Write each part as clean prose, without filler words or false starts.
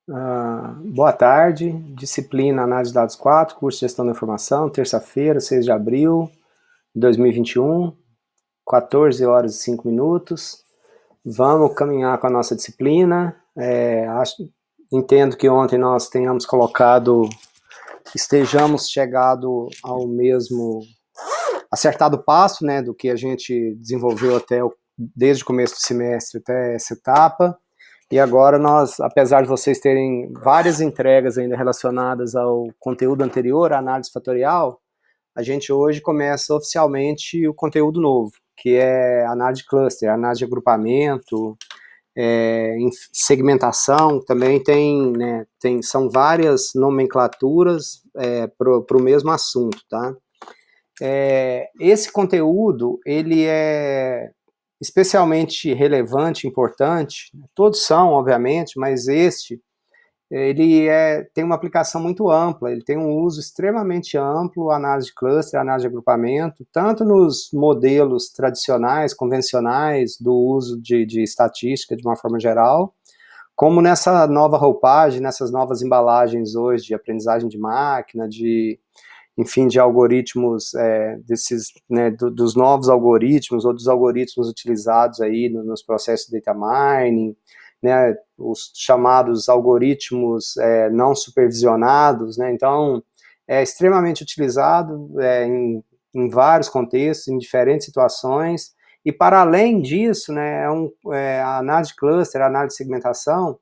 Boa tarde, disciplina Análise de Dados 4, curso de Gestão da Informação, terça-feira, 6 de abril de 2021, 14 horas e 5 minutos. Vamos caminhar com a nossa disciplina. Entendo que ontem nós tenhamos estejamos chegado ao mesmo acertado passo, né, do que a gente desenvolveu desde o começo do semestre até essa etapa. E agora nós, apesar de vocês terem várias entregas ainda relacionadas ao conteúdo anterior, a análise fatorial, a gente hoje começa oficialmente o conteúdo novo, que é análise de cluster, análise de agrupamento, em segmentação, também são várias nomenclaturas para o mesmo assunto, tá? Esse conteúdo, ele é especialmente relevante, importante, todos são, obviamente, mas tem uma aplicação muito ampla, ele tem um uso extremamente amplo, análise de cluster, análise de agrupamento, tanto nos modelos tradicionais, convencionais, do uso de estatística de uma forma geral, como nessa nova roupagem, nessas novas embalagens hoje de aprendizagem de máquina, enfim, de algoritmos, dos novos algoritmos ou dos algoritmos utilizados aí nos processos de data mining, né, os chamados algoritmos não supervisionados, né, então é extremamente utilizado em vários contextos, em diferentes situações, e para além disso, né, a análise de cluster, a análise de segmentação,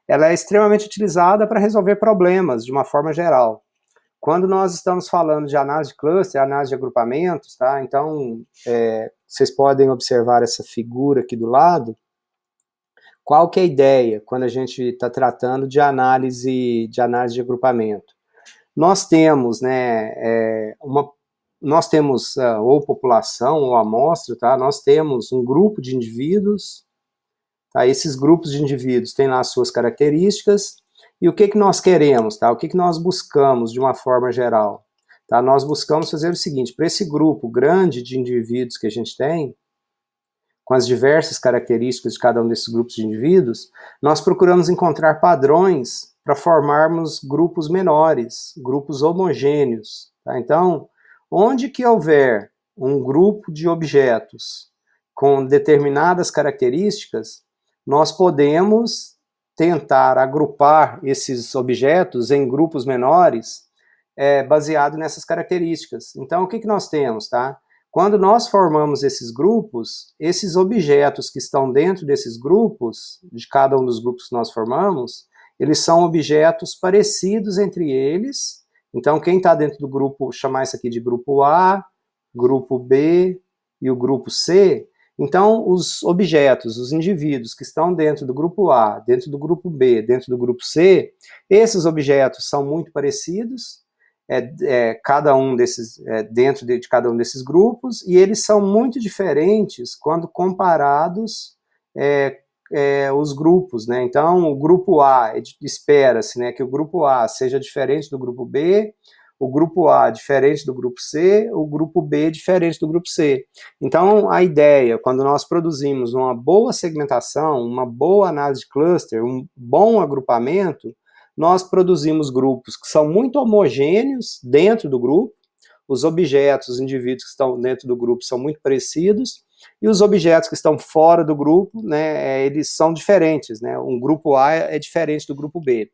ela é extremamente utilizada para resolver problemas de uma forma geral. Quando nós estamos falando de análise de cluster, análise de agrupamentos, tá? Então, vocês podem observar essa figura aqui do lado. Qual que é a ideia quando a gente está tratando de análise de agrupamento? Nós temos, né, nós temos ou população ou amostra, tá? Nós temos um grupo de indivíduos, tá? Esses grupos de indivíduos têm lá as suas características. E o que nós queremos, tá? O que nós buscamos de uma forma geral? Tá? Nós buscamos fazer o seguinte, para esse grupo grande de indivíduos que a gente tem, com as diversas características de cada um desses grupos de indivíduos, nós procuramos encontrar padrões para formarmos grupos menores, grupos homogêneos. Tá? Então, onde que houver um grupo de objetos com determinadas características, nós podemos tentar agrupar esses objetos em grupos menores baseado nessas características. Então, o que nós temos, tá? Quando nós formamos esses grupos, esses objetos que estão dentro desses grupos, de cada um dos grupos que nós formamos, eles são objetos parecidos entre eles. Então, quem está dentro do grupo, chamar isso aqui de grupo A, grupo B e o grupo C, então, os objetos, os indivíduos que estão dentro do grupo A, dentro do grupo B, dentro do grupo C, esses objetos são muito parecidos, cada um desses, dentro de cada um desses grupos, e eles são muito diferentes quando comparados os grupos, né? Então, o grupo A, espera-se, né, que o grupo A seja diferente do grupo B, o grupo A diferente do grupo C, o grupo B diferente do grupo C. Então, a ideia, quando nós produzimos uma boa segmentação, uma boa análise de cluster, um bom agrupamento, nós produzimos grupos que são muito homogêneos dentro do grupo, os objetos, os indivíduos que estão dentro do grupo são muito parecidos, e os objetos que estão fora do grupo, né, eles são diferentes, né, um grupo A é diferente do grupo B.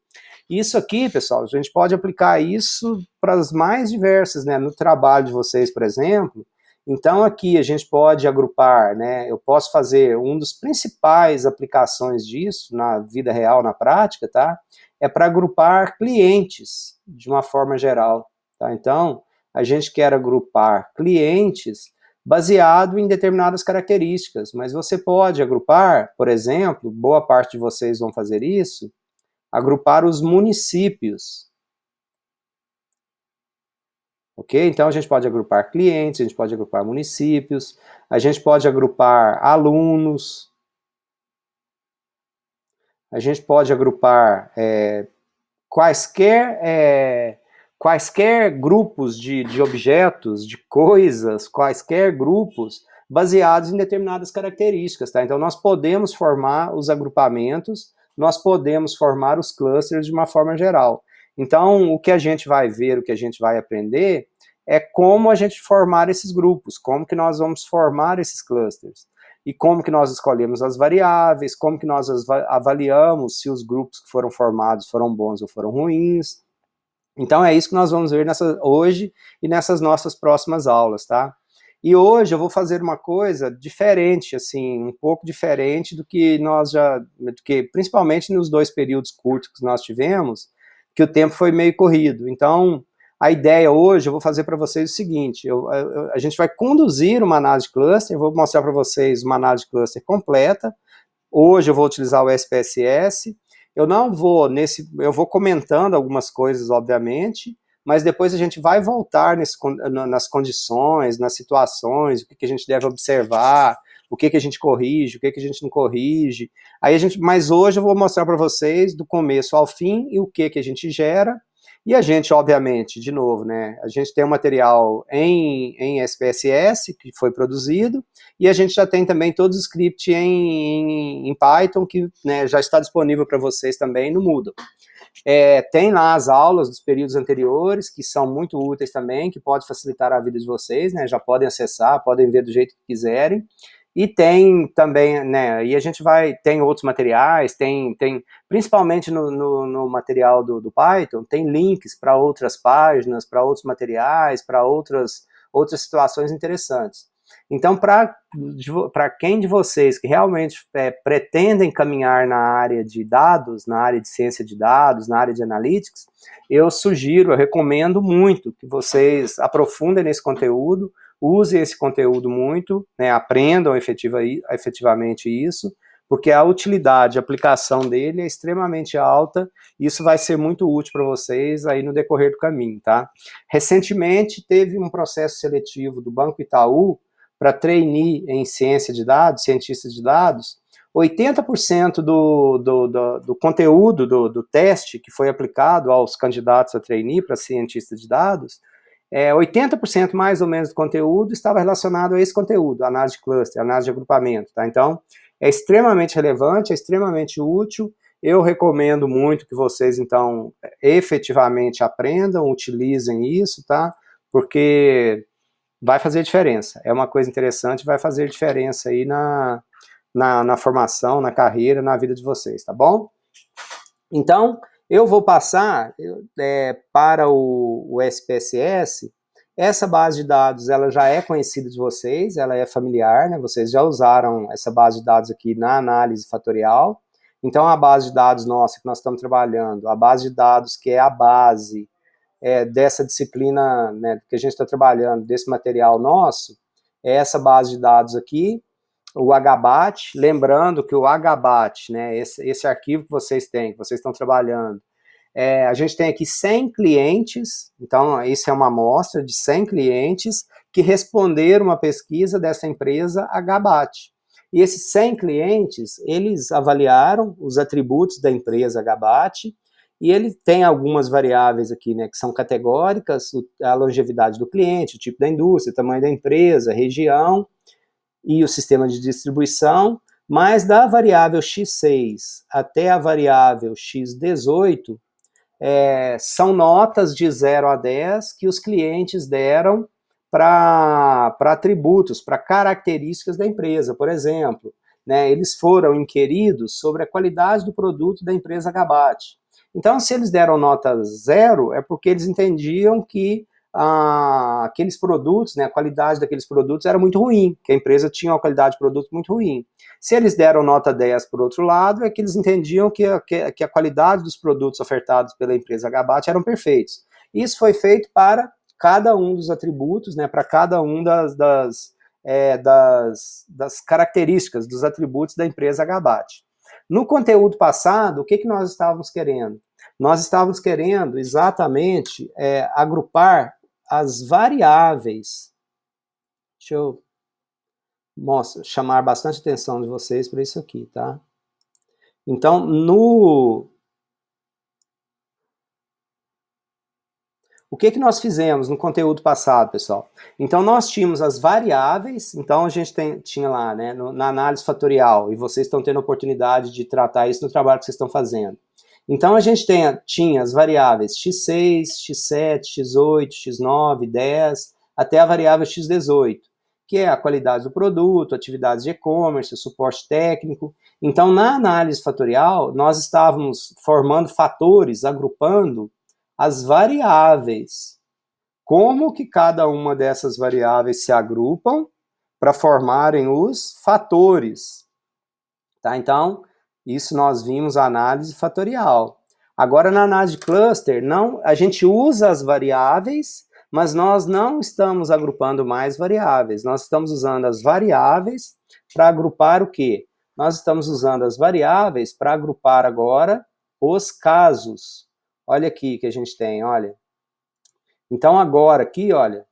Isso aqui, pessoal, a gente pode aplicar isso para as mais diversas, né, no trabalho de vocês, por exemplo. Então, aqui a gente pode agrupar, né, eu posso fazer um dos principais aplicações disso na vida real, na prática, tá? É para agrupar clientes de uma forma geral, tá? Então, a gente quer agrupar clientes baseado em determinadas características, mas você pode agrupar, por exemplo, boa parte de vocês vão fazer isso, agrupar os municípios. Ok? Então, a gente pode agrupar clientes, a gente pode agrupar municípios, a gente pode agrupar alunos, a gente pode agrupar quaisquer grupos de objetos, de coisas, quaisquer grupos baseados em determinadas características, tá? Então, nós podemos formar os agrupamentos nós podemos formar os clusters de uma forma geral. Então, o que a gente vai ver, o que a gente vai aprender, é como a gente formar esses grupos, como que nós vamos formar esses clusters, e como que nós escolhemos as variáveis, como que nós avaliamos se os grupos que foram formados foram bons ou foram ruins. Então é isso que nós vamos ver hoje e nessas nossas próximas aulas, tá? E hoje eu vou fazer uma coisa diferente, assim, um pouco diferente do que principalmente nos 2 períodos curtos que nós tivemos, que o tempo foi meio corrido. Então, a ideia hoje, eu vou fazer para vocês o seguinte, a gente vai conduzir uma análise de cluster, eu vou mostrar para vocês uma análise de cluster completa. Hoje eu vou utilizar o SPSS, eu não vou eu vou comentando algumas coisas, obviamente, mas depois a gente vai voltar nas condições, nas situações, o que a gente deve observar, o que a gente corrige, o que a gente não corrige. Mas hoje eu vou mostrar para vocês do começo ao fim e o que a gente gera. E a gente, obviamente, de novo, né, a gente tem um material em SPSS que foi produzido, e a gente já tem também todos os scripts em Python, que, né, já está disponível para vocês também no Moodle. Tem lá as aulas dos períodos anteriores, que são muito úteis também, que pode facilitar a vida de vocês, né, já podem acessar, podem ver do jeito que quiserem. E tem também, né, e a gente tem outros materiais, principalmente no material do Python, tem links para outras páginas, para outros materiais, para outras situações interessantes. Então, para quem de vocês que realmente pretendem caminhar na área de dados, na área de ciência de dados, na área de analytics, eu recomendo muito que vocês aprofundem nesse conteúdo, usem esse conteúdo muito, né, aprendam efetivamente isso, porque a utilidade, a aplicação dele é extremamente alta, e isso vai ser muito útil para vocês aí no decorrer do caminho, tá? Recentemente teve um processo seletivo do Banco Itaú para trainee em ciência de dados, cientista de dados. 80% do conteúdo do teste que foi aplicado aos candidatos a trainee para cientista de dados, 80% mais ou menos do conteúdo estava relacionado a esse conteúdo, análise de cluster, análise de agrupamento, tá? Então, é extremamente relevante, é extremamente útil, eu recomendo muito que vocês, então, efetivamente aprendam, utilizem isso, tá? Porque vai fazer diferença, é uma coisa interessante, vai fazer diferença aí na formação, na carreira, na vida de vocês, tá bom? Então, eu vou passar para o SPSS. Essa base de dados, ela já é conhecida de vocês, ela é familiar, né? Vocês já usaram essa base de dados aqui na análise fatorial. Então, a base de dados nossa que nós estamos trabalhando, a base de dados que é a base dessa disciplina, né, que a gente está trabalhando, desse material nosso, é essa base de dados aqui, o HBAT, lembrando que o HBAT, né, esse arquivo que vocês têm, que vocês estão trabalhando, a gente tem aqui 100 clientes, então isso é uma amostra de 100 clientes que responderam uma pesquisa dessa empresa HBAT. E esses 100 clientes, eles avaliaram os atributos da empresa HBAT, e ele tem algumas variáveis aqui, né, que são categóricas, a longevidade do cliente, o tipo da indústria, o tamanho da empresa, região, e o sistema de distribuição, mas da variável x6 até a variável x18, são notas de 0 a 10 que os clientes deram para atributos, para características da empresa. Por exemplo, né, eles foram inquiridos sobre a qualidade do produto da empresa HBAT. Então, se eles deram nota 0, é porque eles entendiam que aqueles produtos, né, a qualidade daqueles produtos era muito ruim, que a empresa tinha uma qualidade de produto muito ruim. Se eles deram nota 10 por outro lado, é que eles entendiam que a qualidade dos produtos ofertados pela empresa HBAT eram perfeitos. Isso foi feito para cada um dos atributos, né, para cada um das características, dos atributos da empresa HBAT. No conteúdo passado, o que nós estávamos querendo? Nós estávamos querendo exatamente agrupar as variáveis. Deixa eu chamar bastante atenção de vocês para isso aqui, tá? Então, O que nós fizemos no conteúdo passado, pessoal? Então, nós tínhamos as variáveis, então a gente tinha lá, né, na análise fatorial, e vocês estão tendo a oportunidade de tratar isso no trabalho que vocês estão fazendo. Então, a gente tinha as variáveis x6, x7, x8, x9, 10, até a variável x18, que é a qualidade do produto, atividades de e-commerce, suporte técnico. Então, na análise fatorial, nós estávamos formando fatores, agrupando as variáveis. Como que cada uma dessas variáveis se agrupam para formarem os fatores. Tá? Então, isso nós vimos a análise fatorial. Agora, na análise de cluster, não, a gente usa as variáveis, mas nós não estamos agrupando mais variáveis. Nós estamos usando as variáveis para agrupar o quê? Nós estamos usando as variáveis para agrupar agora os casos. Olha aqui que a gente tem, olha. Então, agora aqui, olha,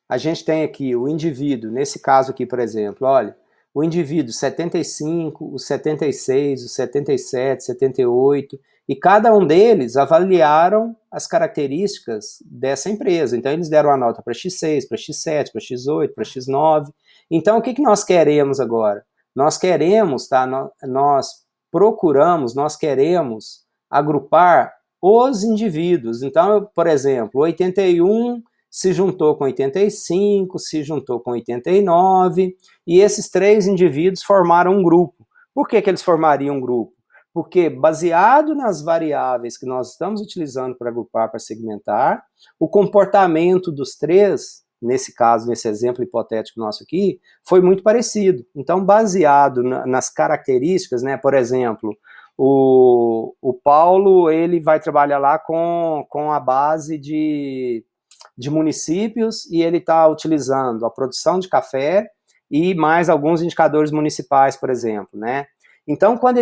a gente tem aqui o indivíduo, nesse caso aqui, por exemplo, olha, o indivíduo 75, o 76, o 77, 78, e cada um deles avaliaram as características dessa empresa. Então, eles deram a nota para X6, para X7, para X8, para X9. Então, o que nós queremos agora? Nós queremos, tá? Nós procuramos, nós queremos agrupar os indivíduos. Então, por exemplo, 81 se juntou com 85, se juntou com 89, e esses três indivíduos formaram um grupo. Por que eles formariam um grupo? Porque, baseado nas variáveis que nós estamos utilizando para agrupar, para segmentar, o comportamento dos três, nesse caso, nesse exemplo hipotético nosso aqui, foi muito parecido. Então, baseado nas características, né, por exemplo, o Paulo, ele vai trabalhar lá com a base de municípios e ele está utilizando a produção de café e mais alguns indicadores municipais, por exemplo, né? Então, quando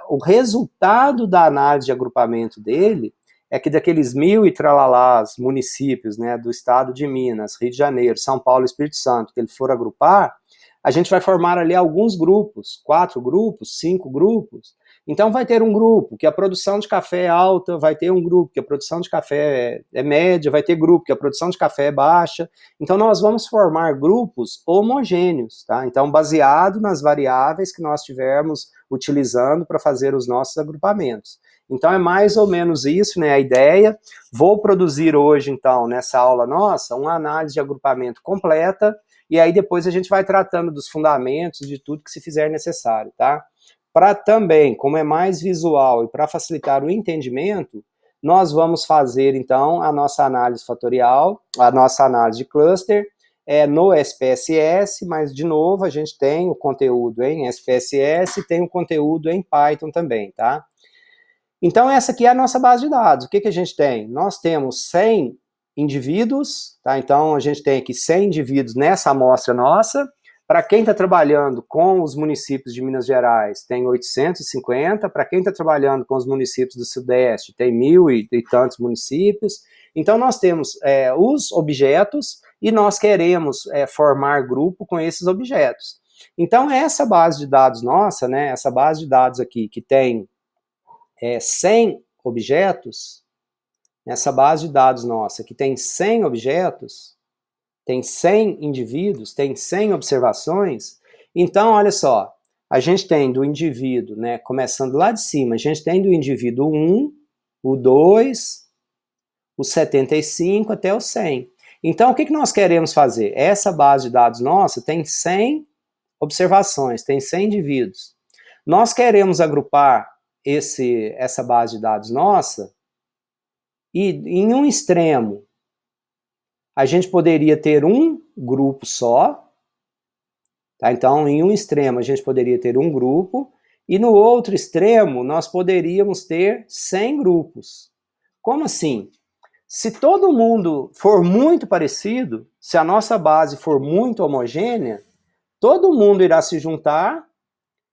o resultado da análise de agrupamento dele é que daqueles 1.000 e tralalás municípios, né, do estado de Minas, Rio de Janeiro, São Paulo e Espírito Santo, que ele for agrupar, a gente vai formar ali alguns grupos, 4 grupos, 5 grupos. Então vai ter um grupo que a produção de café é alta, vai ter um grupo que a produção de café é média, vai ter grupo que a produção de café é baixa. Então nós vamos formar grupos homogêneos, tá? Então baseado nas variáveis que nós estivermos utilizando para fazer os nossos agrupamentos. Então é mais ou menos isso, né, a ideia. Vou produzir hoje, então, nessa aula nossa, uma análise de agrupamento completa, e aí depois a gente vai tratando dos fundamentos, de tudo que se fizer necessário, tá? Para também, como é mais visual e para facilitar o entendimento, nós vamos fazer, então, a nossa análise fatorial, a nossa análise de cluster, no SPSS, mas, de novo, a gente tem o conteúdo em SPSS e tem o conteúdo em Python também, tá? Então, essa aqui é a nossa base de dados. O que a gente tem? Nós temos 100 indivíduos, tá? Então, a gente tem aqui 100 indivíduos nessa amostra nossa. Para quem está trabalhando com os municípios de Minas Gerais, tem 850. Para quem está trabalhando com os municípios do Sudeste, tem 1.000 e tantos municípios. Então, nós temos os objetos e nós queremos formar grupo com esses objetos. Então, essa base de dados nossa, né, essa base de dados aqui, que tem 100 objetos, essa base de dados nossa, que tem 100 objetos, tem 100 indivíduos, tem 100 observações, então, olha só, a gente tem do indivíduo, né, começando lá de cima, a gente tem do indivíduo 1, o 2, o 75 até o 100. Então, o que nós queremos fazer? Essa base de dados nossa tem 100 observações, tem 100 indivíduos. Nós queremos agrupar essa base de dados nossa e, em um extremo, a gente poderia ter um grupo só, tá? Então, em um extremo, a gente poderia ter um grupo, e no outro extremo, nós poderíamos ter 100 grupos. Como assim? Se todo mundo for muito parecido, se a nossa base for muito homogênea, todo mundo irá se juntar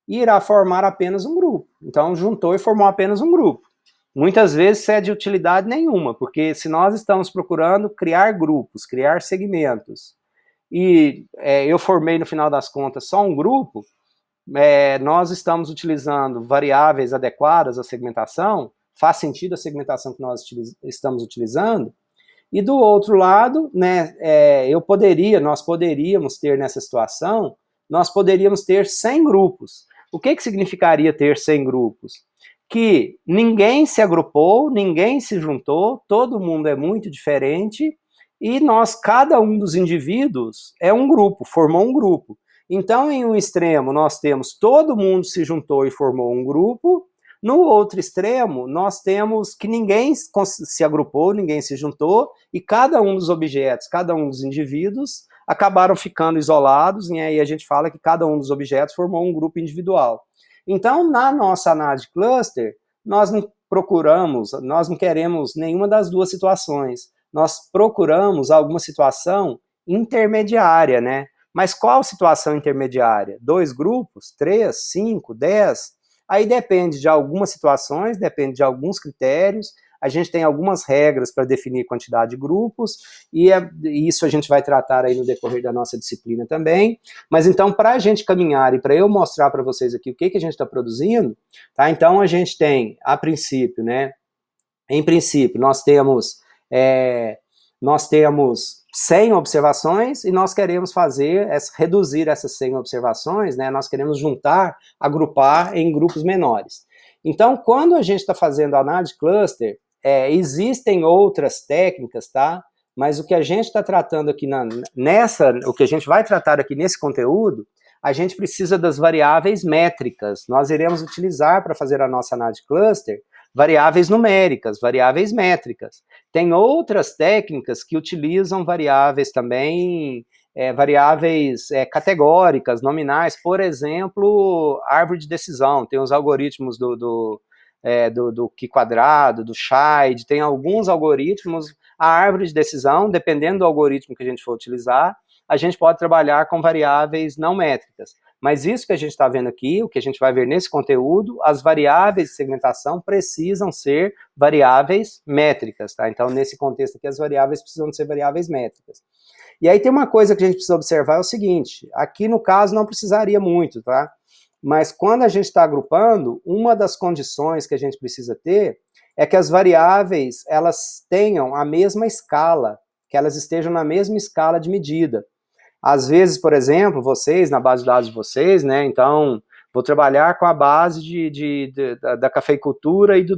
e irá formar apenas um grupo. Então, juntou e formou apenas um grupo. Muitas vezes isso é de utilidade nenhuma, porque se nós estamos procurando criar grupos, criar segmentos, e eu formei no final das contas só um grupo, nós estamos utilizando variáveis adequadas à segmentação, faz sentido a segmentação que nós estamos utilizando, e do outro lado, né, nós poderíamos ter nessa situação, nós poderíamos ter 100 grupos. O que significaria ter 100 grupos? Que ninguém se agrupou, ninguém se juntou, todo mundo é muito diferente, e cada um dos indivíduos é um grupo, formou um grupo. Então, em um extremo, nós temos todo mundo se juntou e formou um grupo. No outro extremo, nós temos que ninguém se agrupou, ninguém se juntou, e cada um dos objetos, cada um dos indivíduos, acabaram ficando isolados, e aí a gente fala que cada um dos objetos formou um grupo individual. Então, na nossa análise de cluster, nós não queremos nenhuma das duas situações. Nós procuramos alguma situação intermediária, né? Mas qual situação intermediária? 2 grupos? 3, 5, 10? Aí depende de algumas situações, depende de alguns critérios. A gente tem algumas regras para definir quantidade de grupos, e isso a gente vai tratar aí no decorrer da nossa disciplina também. Mas então, para a gente caminhar e para eu mostrar para vocês aqui o que a gente está produzindo, tá? Então a gente tem, a princípio, né? Em princípio, nós temos 100 observações e nós queremos reduzir essas 100 observações, né? Nós queremos agrupar em grupos menores. Então, quando a gente está fazendo análise de cluster, existem outras técnicas, tá? Mas o que a gente está tratando aqui o que a gente vai tratar aqui nesse conteúdo, a gente precisa das variáveis métricas. Nós iremos utilizar para fazer a nossa análise de cluster variáveis numéricas, variáveis métricas. Tem outras técnicas que utilizam variáveis também, variáveis categóricas, nominais, por exemplo, árvore de decisão. Tem os algoritmos do Q-quadrado, do Scheid, tem alguns algoritmos. A árvore de decisão, dependendo do algoritmo que a gente for utilizar, a gente pode trabalhar com variáveis não métricas. Mas isso que a gente está vendo aqui, o que a gente vai ver nesse conteúdo, as variáveis de segmentação precisam ser variáveis métricas, tá? Então, nesse contexto aqui, as variáveis precisam ser variáveis métricas. E aí tem uma coisa que a gente precisa observar, é o seguinte, aqui no caso não precisaria muito, tá? Mas quando a gente está agrupando, uma das condições que a gente precisa ter é que as variáveis, elas tenham a mesma escala, que elas estejam na mesma escala de medida. Às vezes, por exemplo, vocês, na base de dados de vocês, né, então, vou trabalhar com a base da cafeicultura e do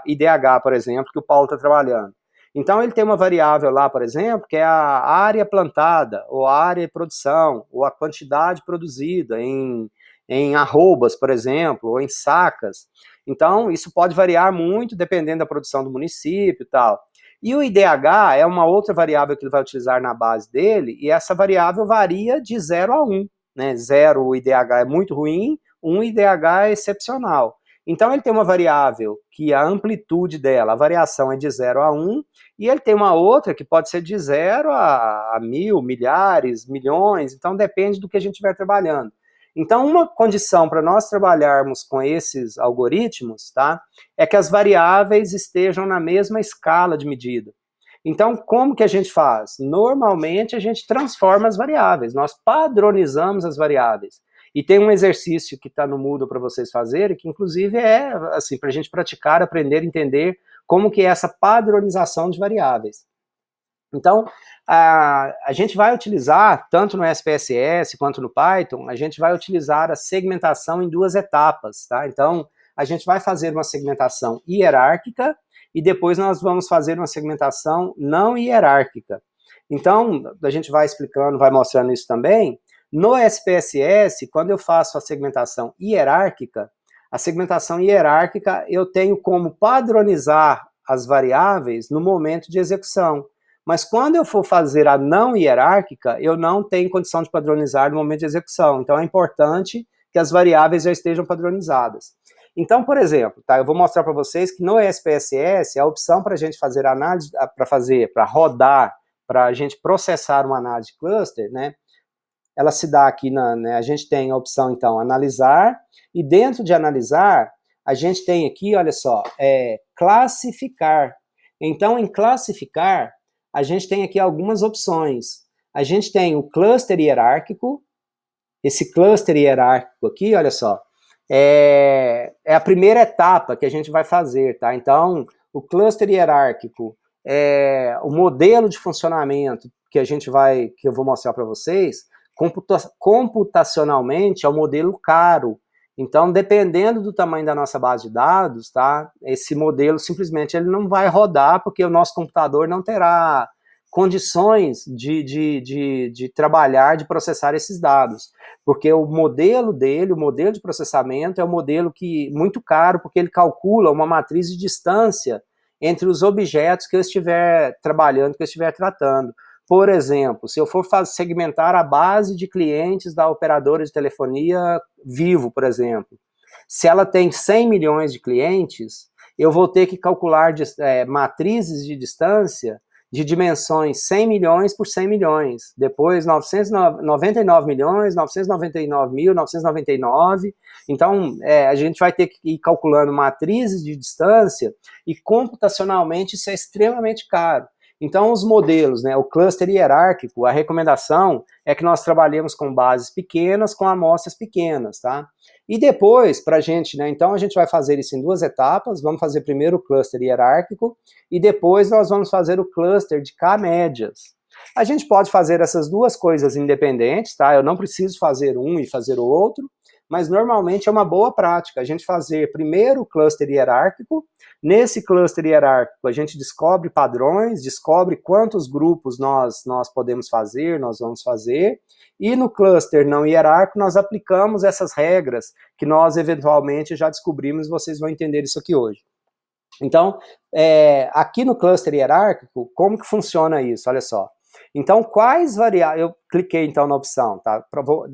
IDH, por exemplo, que o Paulo está trabalhando. Então, ele tem uma variável lá, por exemplo, que é a área plantada, ou a área de produção, ou a quantidade produzida em arrobas, por exemplo, ou em sacas. Então, isso pode variar muito dependendo da produção do município e tal. E o IDH é uma outra variável que ele vai utilizar na base dele, e essa variável varia de 0 a 1. Né? 0 o IDH é muito ruim, 1 IDH é excepcional. Então ele tem uma variável que a amplitude dela, a variação é de 0 a 1, e ele tem uma outra que pode ser de 0 a 1000, milhares, milhões, então depende do que a gente estiver trabalhando. Então, uma condição para nós trabalharmos com esses algoritmos, tá, é que as variáveis estejam na mesma escala de medida. Então, como que a gente faz? Normalmente, a gente transforma as variáveis, nós padronizamos as variáveis. E tem um exercício que está no Moodle para vocês fazerem, que inclusive é assim, para a gente praticar, aprender, entender como que é essa padronização de variáveis. Então, a gente vai utilizar, tanto no SPSS quanto no Python, a gente vai utilizar a segmentação em 2 etapas, tá? Então, a gente vai fazer uma segmentação hierárquica e depois nós vamos fazer uma segmentação não hierárquica. Então, a gente vai explicando, vai mostrando isso também. No SPSS, quando eu faço a segmentação hierárquica eu tenho como padronizar as variáveis no momento de execução. Mas quando eu for fazer a não hierárquica, eu não tenho condição de padronizar no momento de execução. Então é importante que as variáveis já estejam padronizadas. Então, por exemplo, tá, eu vou mostrar para vocês que no SPSS, a opção para a gente fazer análise, para rodar, para a gente processar uma análise de cluster, né, ela se dá aqui, né, a gente tem a opção, então, analisar, e dentro de analisar, a gente tem aqui, olha só, classificar. Então, em classificar, a gente tem aqui algumas opções. A gente tem o cluster hierárquico, esse cluster hierárquico aqui, olha só, é a primeira etapa que a gente vai fazer, tá? Então, o cluster hierárquico é o modelo de funcionamento que eu vou mostrar para vocês, computacionalmente é um modelo caro. Então, dependendo do tamanho da nossa base de dados, tá? Esse modelo simplesmente ele não vai rodar porque o nosso computador não terá condições de trabalhar, de processar esses dados. Porque o modelo dele, o modelo de processamento é um modelo muito caro, porque ele calcula uma matriz de distância entre os objetos que eu estiver trabalhando, que eu estiver tratando. Por exemplo, se eu for segmentar a base de clientes da operadora de telefonia Vivo, por exemplo, se ela tem 100 milhões de clientes, eu vou ter que calcular matrizes de distância de dimensões 100 milhões por 100 milhões, depois 999 milhões, 999 mil, 999, então a gente vai ter que ir calculando matrizes de distância e computacionalmente isso é extremamente caro. Então, os modelos, né, o cluster hierárquico, a recomendação é que nós trabalhemos com bases pequenas, com amostras pequenas, tá? E depois, para a gente, né, então a gente vai fazer isso em 2 etapas, vamos fazer primeiro o cluster hierárquico e depois nós vamos fazer o cluster de K-médias. A gente pode fazer essas 2 coisas independentes, tá? Eu não preciso fazer um e fazer o outro, mas normalmente é uma boa prática a gente fazer primeiro o cluster hierárquico. Nesse cluster hierárquico a gente descobre padrões, descobre quantos grupos nós podemos fazer, nós vamos fazer, e no cluster não hierárquico nós aplicamos essas regras que nós eventualmente já descobrimos, vocês vão entender isso aqui hoje. Então, aqui no cluster hierárquico, como que funciona isso? Olha só. Então, quais variáveis... Eu cliquei, então, na opção, tá?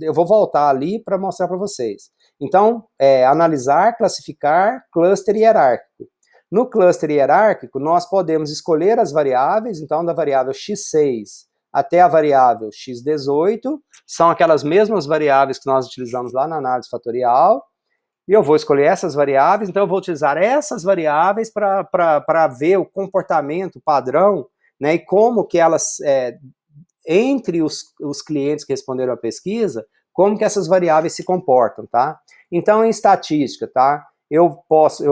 Eu vou voltar ali para mostrar para vocês. Então, analisar, classificar, cluster hierárquico. No cluster hierárquico, nós podemos escolher as variáveis, então, da variável x6 até a variável x18, são aquelas mesmas variáveis que nós utilizamos lá na análise fatorial, e eu vou escolher essas variáveis, então eu vou utilizar essas variáveis para ver o comportamento padrão, né, e como que elas, entre os clientes que responderam à pesquisa, como que essas variáveis se comportam, tá? Então, em estatística, tá? Eu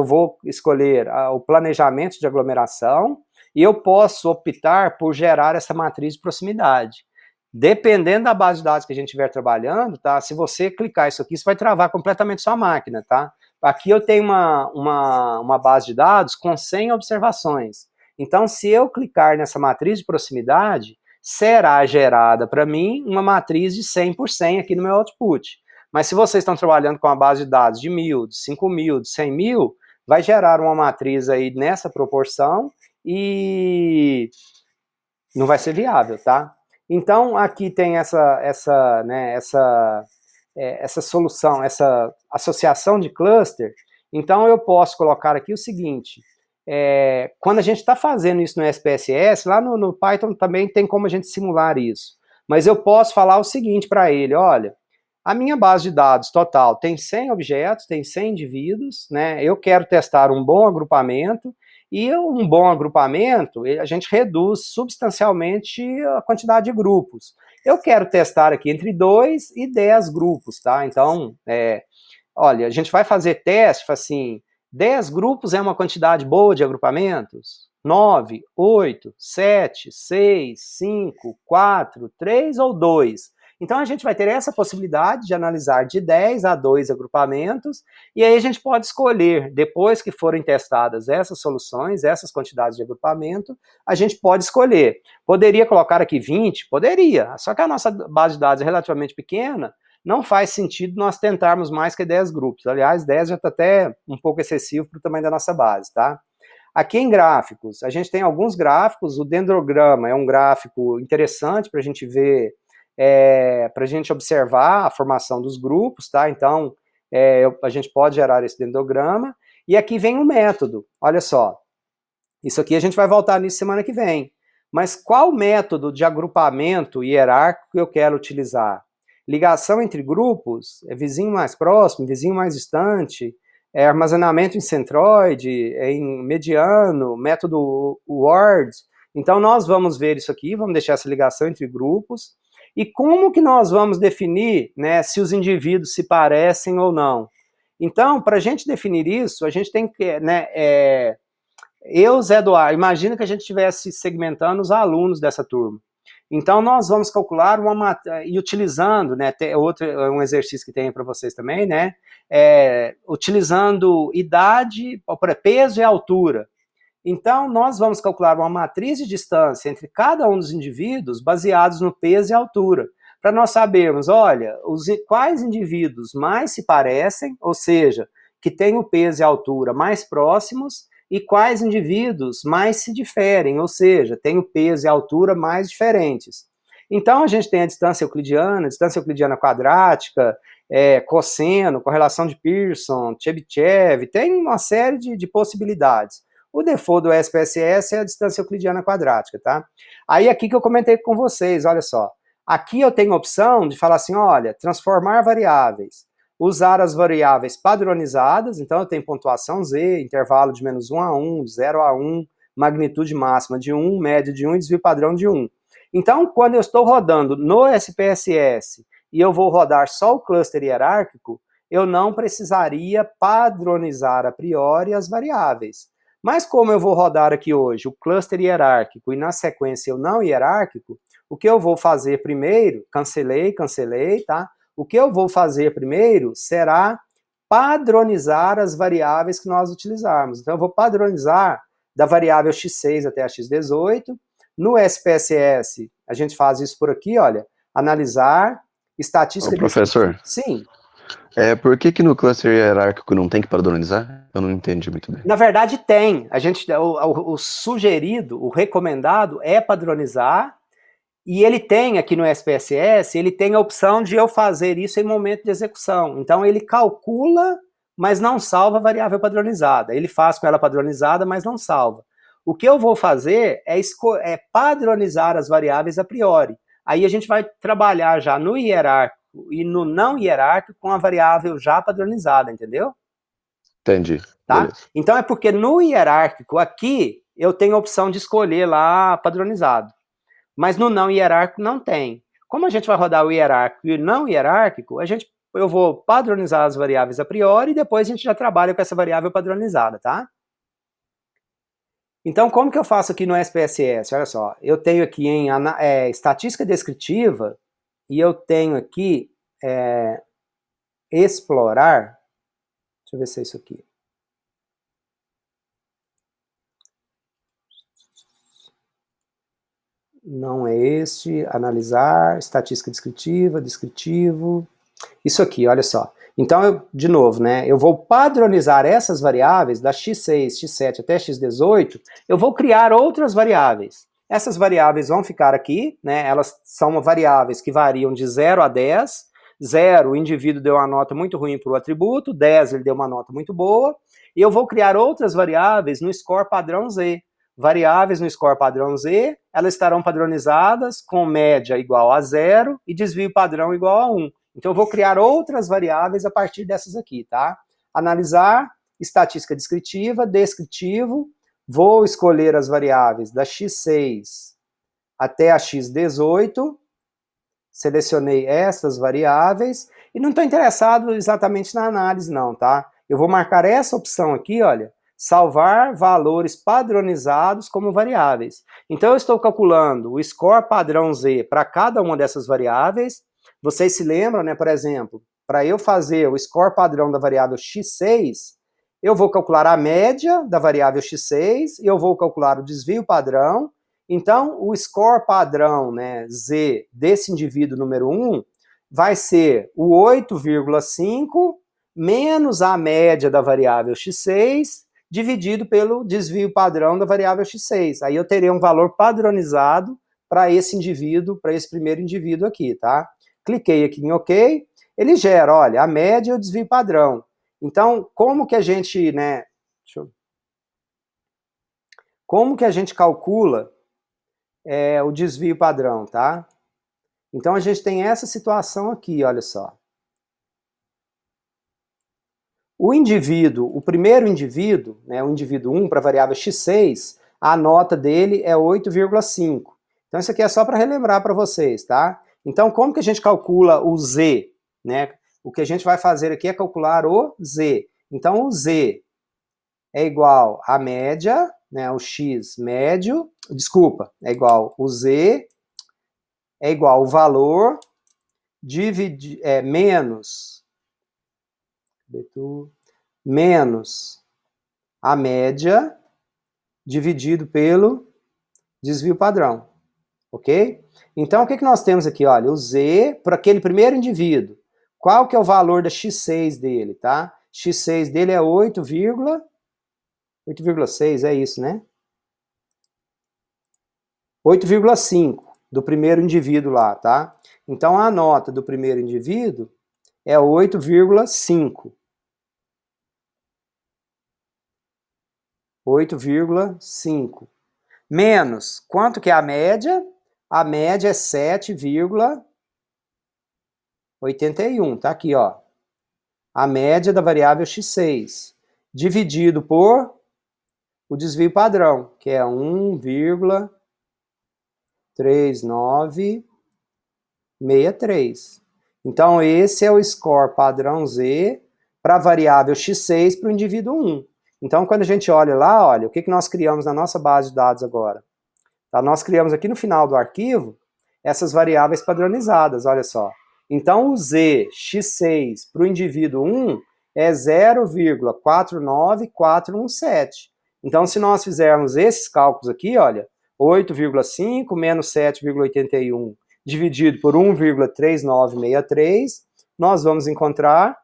vou escolher o planejamento de aglomeração e eu posso optar por gerar essa matriz de proximidade. Dependendo da base de dados que a gente estiver trabalhando, tá? Se você clicar isso aqui, isso vai travar completamente sua máquina, tá? Aqui eu tenho uma base de dados com 100 observações. Então, se eu clicar nessa matriz de proximidade, será gerada para mim uma matriz de 100 por 100 aqui no meu output. Mas se vocês estão trabalhando com uma base de dados de 1.000, de 5.000, de 100.000, vai gerar uma matriz aí nessa proporção e não vai ser viável, tá? Então, aqui tem essa solução, essa associação de cluster. Então, eu posso colocar aqui o seguinte, quando a gente está fazendo isso no SPSS, lá no Python também tem como a gente simular isso. Mas eu posso falar o seguinte para ele, olha, a minha base de dados total tem 100 objetos, tem 100 indivíduos, né? Eu quero testar um bom agrupamento, e um bom agrupamento, a gente reduz substancialmente a quantidade de grupos. Eu quero testar aqui entre 2 e 10 grupos, tá? Então, olha, a gente vai fazer teste, assim, 10 grupos é uma quantidade boa de agrupamentos? 9, 8, 7, 6, 5, 4, 3 ou 2? Então, a gente vai ter essa possibilidade de analisar de 10 a 2 agrupamentos, e aí a gente pode escolher, depois que forem testadas essas soluções, essas quantidades de agrupamento, a gente pode escolher. Poderia colocar aqui 20? Poderia, só que a nossa base de dados é relativamente pequena, não faz sentido nós tentarmos mais que 10 grupos. Aliás, 10 já está até um pouco excessivo para o tamanho da nossa base, tá? Aqui em gráficos, a gente tem alguns gráficos, o dendrograma é um gráfico interessante para a gente ver, para a gente observar a formação dos grupos, tá? Então, a gente pode gerar esse dendrograma, e aqui vem o método, olha só, isso aqui a gente vai voltar nisso semana que vem, mas qual método de agrupamento hierárquico eu quero utilizar? Ligação entre grupos, vizinho mais próximo, vizinho mais distante, armazenamento em centroide, em mediano, método word. Então nós vamos ver isso aqui, vamos deixar essa ligação entre grupos, E como que nós vamos definir, né, se os indivíduos se parecem ou não? Então, para a gente definir isso, a gente tem que, né, eu, Zé Eduardo, imagina que a gente estivesse segmentando os alunos dessa turma. Então, nós vamos calcular e utilizando, né, um exercício que tem para vocês também, né, utilizando idade, peso e altura. Então, nós vamos calcular uma matriz de distância entre cada um dos indivíduos baseados no peso e altura, para nós sabermos, olha, quais indivíduos mais se parecem, ou seja, que têm o peso e a altura mais próximos, e quais indivíduos mais se diferem, ou seja, têm o peso e a altura mais diferentes. Então, a gente tem a distância euclidiana quadrática, cosseno, correlação de Pearson, Chebyshev, tem uma série de possibilidades. O default do SPSS é a distância euclidiana quadrática, tá? Aí aqui que eu comentei com vocês, olha só. Aqui eu tenho a opção de falar assim, olha, transformar variáveis, usar as variáveis padronizadas, então eu tenho pontuação Z, intervalo de -1 a 1, de 0 a 1, magnitude máxima de 1, média de 1 e desvio padrão de 1. Então, quando eu estou rodando no SPSS e eu vou rodar só o cluster hierárquico, eu não precisaria padronizar a priori as variáveis. Mas como eu vou rodar aqui hoje o cluster hierárquico e na sequência o não hierárquico, o que eu vou fazer primeiro, cancelei, tá? O que eu vou fazer primeiro será padronizar as variáveis que nós utilizarmos. Então eu vou padronizar da variável x6 até a x18. No SPSS, a gente faz isso por aqui, olha, analisar, estatística... Ô, professor. Sim. Por que no cluster hierárquico não tem que padronizar? Eu não entendi muito bem. Na verdade tem, o sugerido, o recomendado é padronizar, e ele tem aqui no SPSS, ele tem a opção de eu fazer isso em momento de execução. Então ele calcula, mas não salva a variável padronizada. Ele faz com ela padronizada, mas não salva. O que eu vou fazer é padronizar as variáveis a priori. Aí a gente vai trabalhar já no hierárquico e no não hierárquico com a variável já padronizada, entendeu? Entendi. Tá? Então é porque no hierárquico aqui eu tenho a opção de escolher lá padronizado. Mas no não hierárquico não tem. Como a gente vai rodar o hierárquico e o não hierárquico, eu vou padronizar as variáveis a priori e depois a gente já trabalha com essa variável padronizada, tá? Então, como que eu faço aqui no SPSS? Olha só, eu tenho aqui em estatística descritiva e eu tenho aqui explorar. Deixa eu ver se é isso aqui. Não é este. Analisar, estatística descritiva, descritivo. Isso aqui, olha só. Então, de novo, né, eu vou padronizar essas variáveis, da x6, x7 até x18, eu vou criar outras variáveis. Essas variáveis vão ficar aqui, né, elas são variáveis que variam de 0 a 10. 0, o indivíduo deu uma nota muito ruim para o atributo, 10, ele deu uma nota muito boa, e eu vou criar outras variáveis no score padrão Z. Variáveis no score padrão Z, elas estarão padronizadas com média igual a 0 e desvio padrão igual a 1. Então, eu vou criar outras variáveis a partir dessas aqui, tá? Analisar, estatística descritiva, descritivo, vou escolher as variáveis da x6 até a x18, selecionei essas variáveis, e não estou interessado exatamente na análise não, tá? Eu vou marcar essa opção aqui, olha, salvar valores padronizados como variáveis. Então, eu estou calculando o score padrão Z para cada uma dessas variáveis. Vocês se lembram, né, por exemplo, para eu fazer o score padrão da variável x6, eu vou calcular a média da variável x6 e eu vou calcular o desvio padrão. Então, o score padrão, né, Z desse indivíduo número 1 vai ser o 8,5 menos a média da variável x6 dividido pelo desvio padrão da variável x6. Aí eu terei um valor padronizado para esse indivíduo, para esse primeiro indivíduo aqui, tá? Cliquei aqui em OK, ele gera, olha, a média e o desvio padrão. Então, como que a gente, né, como que a gente calcula o desvio padrão, tá? Então, a gente tem essa situação aqui, olha só. O indivíduo, o primeiro indivíduo, né, o indivíduo 1 para a variável x6, a nota dele é 8,5. Então, isso aqui é só para relembrar para vocês, tá? Então, como que a gente calcula o Z? Né? O que a gente vai fazer aqui é calcular o Z. Então, o Z é igual à média, né, o X médio, desculpa, é igual o Z, é igual ao valor, menos a média, dividido pelo desvio padrão, ok? Então, o que nós temos aqui? Olha, o Z, para aquele primeiro indivíduo, qual que é o valor da X6 dele, tá? X6 dele é 8,6, é isso, né? 8,5 do primeiro indivíduo lá, tá? Então, a nota do primeiro indivíduo é 8,5. 8,5. Menos, quanto que é a média? A média é 7,81, tá aqui, ó. A média da variável x6, dividido por o desvio padrão, que é 1,3963. Então, esse é o score padrão Z para a variável x6 para o indivíduo 1. Então, quando a gente olha lá, olha, o que nós criamos na nossa base de dados agora? Tá? Nós criamos aqui no final do arquivo essas variáveis padronizadas, olha só. Então, o Z, x6 para o indivíduo 1 é 0,49417. Então, se nós fizermos esses cálculos aqui, olha, 8,5 menos 7,81 dividido por 1,3963, nós vamos encontrar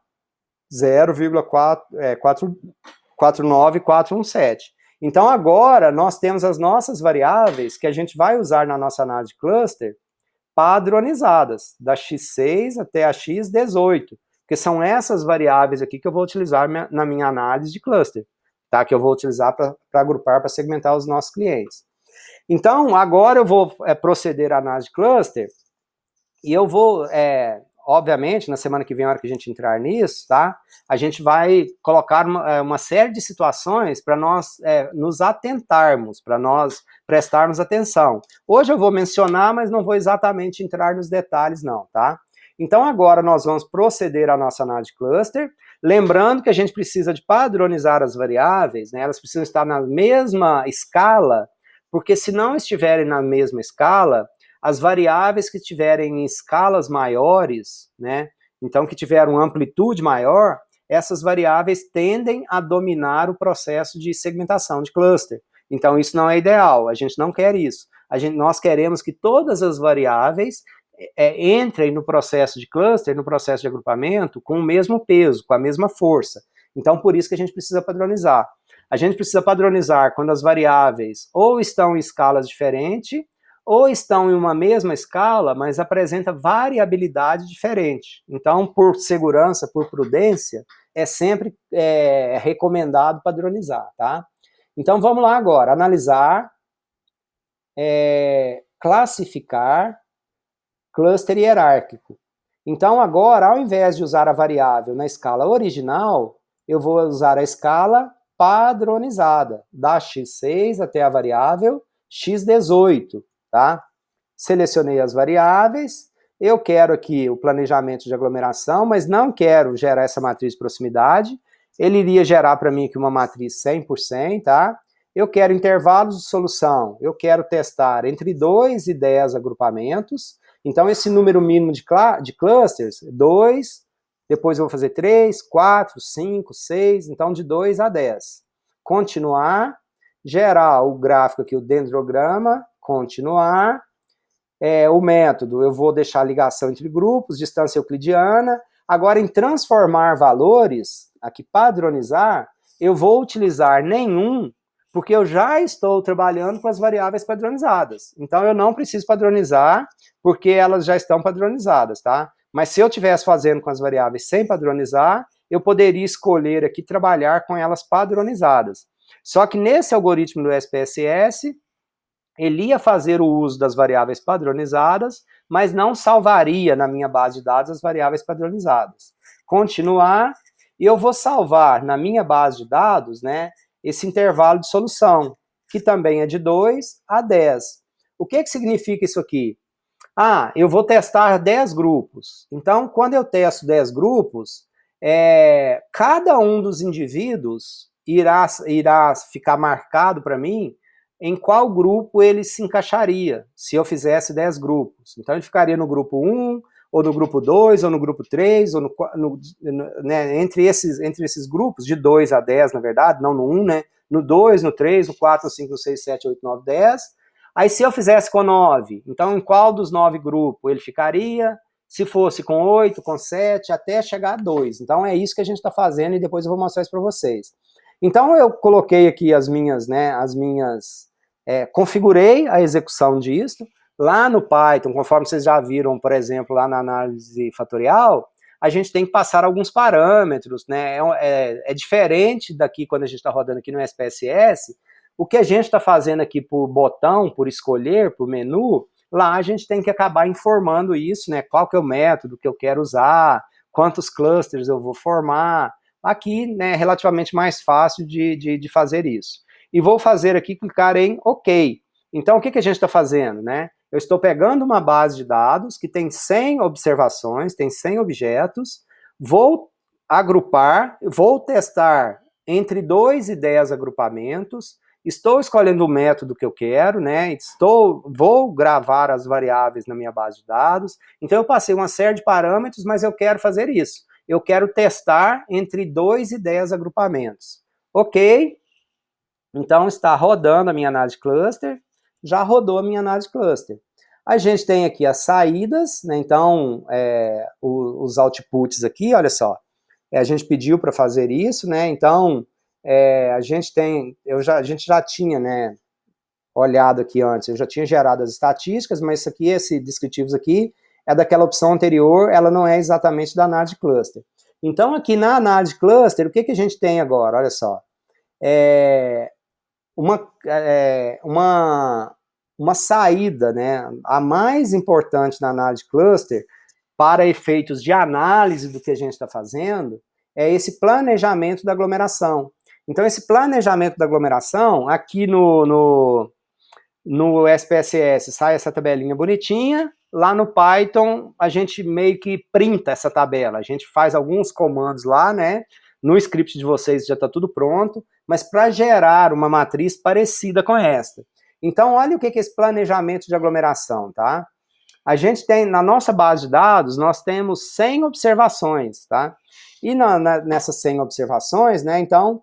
0,49417. Então, agora, nós temos as nossas variáveis que a gente vai usar na nossa análise de cluster padronizadas, da x6 até a x18, que são essas variáveis aqui que eu vou utilizar na minha análise de cluster, tá? Que eu vou utilizar para agrupar, para segmentar os nossos clientes. Então, agora eu vou proceder à análise de cluster e eu vou... obviamente, na semana que vem, a hora que a gente entrar nisso, tá? A gente vai colocar uma série de situações para nós nos atentarmos, para nós prestarmos atenção. Hoje eu vou mencionar, mas não vou exatamente entrar nos detalhes, não, tá? Então, agora nós vamos proceder à nossa análise de cluster, lembrando que a gente precisa de padronizar as variáveis, né? Elas precisam estar na mesma escala, porque se não estiverem na mesma escala, as variáveis que tiverem em escalas maiores, né, então que tiveram amplitude maior, essas variáveis tendem a dominar o processo de segmentação de cluster. Então isso não é ideal, a gente não quer isso. Nós queremos que todas as variáveis entrem no processo de cluster, no processo de agrupamento, com o mesmo peso, com a mesma força. Então por isso que a gente precisa padronizar. A gente precisa padronizar quando as variáveis ou estão em escalas diferentes, ou estão em uma mesma escala, mas apresenta variabilidade diferente. Então, por segurança, por prudência, é sempre recomendado padronizar, tá? Então, vamos lá agora, analisar, classificar, cluster hierárquico. Então, agora, ao invés de usar a variável na escala original, eu vou usar a escala padronizada, da x6 até a variável x18. Tá? Selecionei as variáveis, eu quero aqui o planejamento de aglomeração, mas não quero gerar essa matriz de proximidade, ele iria gerar para mim aqui uma matriz 100%, tá? Eu quero intervalos de solução, eu quero testar entre 2 e 10 agrupamentos, então esse número mínimo de clusters, 2, depois eu vou fazer 3, 4, 5, 6, então de 2 a 10. Continuar, gerar o gráfico aqui, o dendrograma, continuar, o método, eu vou deixar a ligação entre grupos, distância euclidiana, agora em transformar valores, aqui padronizar, eu vou utilizar nenhum, porque eu já estou trabalhando com as variáveis padronizadas, então eu não preciso padronizar, porque elas já estão padronizadas, tá? Mas se eu estivesse fazendo com as variáveis sem padronizar, eu poderia escolher aqui trabalhar com elas padronizadas. Só que nesse algoritmo do SPSS, ele ia fazer o uso das variáveis padronizadas, mas não salvaria na minha base de dados as variáveis padronizadas. Continuar, e eu vou salvar na minha base de dados, né, esse intervalo de solução, que também é de 2 a 10. O que significa isso aqui? eu vou testar 10 grupos. Então, quando eu testo 10 grupos, cada um dos indivíduos irá ficar marcado para mim em qual grupo ele se encaixaria, se eu fizesse 10 grupos. Então, ele ficaria no grupo 1, ou no grupo 2, ou no grupo 3, ou né, entre esses grupos, de 2 a 10, na verdade, não no 1, né? No 2, no 3, no 4, no 5, no 6, 7, 8, 9, 10. Aí, se eu fizesse com 9, então em qual dos 9 grupos ele ficaria? Se fosse com 8, com 7, até chegar a 2. Então, é isso que a gente está fazendo e depois eu vou mostrar isso para vocês. Então, eu coloquei aqui as minhas, configurei a execução disso. Lá no Python, conforme vocês já viram, por exemplo, lá na análise fatorial, a gente tem que passar alguns parâmetros, né? É diferente daqui quando a gente está rodando aqui no SPSS. O que a gente está fazendo aqui por botão, por escolher, por menu, lá a gente tem que acabar informando isso, né? Qual que é o método que eu quero usar, quantos clusters eu vou formar. Aqui, né, é relativamente mais fácil de fazer isso. E vou fazer aqui, clicar em OK. Então, o que a gente está fazendo, né? Eu estou pegando uma base de dados que tem 100 observações, tem 100 objetos, vou agrupar, vou testar entre 2 e 10 agrupamentos, estou escolhendo o método que eu quero, né? Vou gravar as variáveis na minha base de dados. Então, eu passei uma série de parâmetros, mas eu quero fazer isso. Eu quero testar entre 2 e 10 agrupamentos. Ok. Então, está rodando a minha análise cluster. Já rodou a minha análise cluster. A gente tem aqui as saídas, né? Então, os outputs aqui, olha só. A gente pediu para fazer isso, né? Então, a gente já tinha, né, olhado aqui antes, eu já tinha gerado as estatísticas, mas isso aqui, esse descritivos aqui, é daquela opção anterior, ela não é exatamente da análise cluster. Então, aqui na análise cluster, o que a gente tem agora? Olha só. Uma saída, né, a mais importante na análise cluster, para efeitos de análise do que a gente está fazendo, é esse planejamento da aglomeração. Então, esse planejamento da aglomeração, aqui no SPSS sai essa tabelinha bonitinha, lá no Python a gente meio que printa essa tabela, a gente faz alguns comandos lá, né? No script de vocês já está tudo pronto, mas para gerar uma matriz parecida com essa. Então, olha o que é esse planejamento de aglomeração, tá? A gente tem, na nossa base de dados, nós temos 100 observações, tá? E nessas 100 observações, né, então,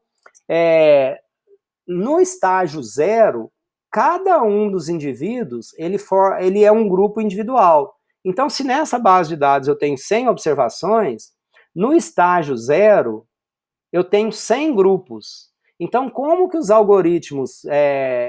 no estágio 0, cada um dos indivíduos, ele é um grupo individual. Então, se nessa base de dados eu tenho 100 observações, no estágio 0, eu tenho 100 grupos. Então, como que os algoritmos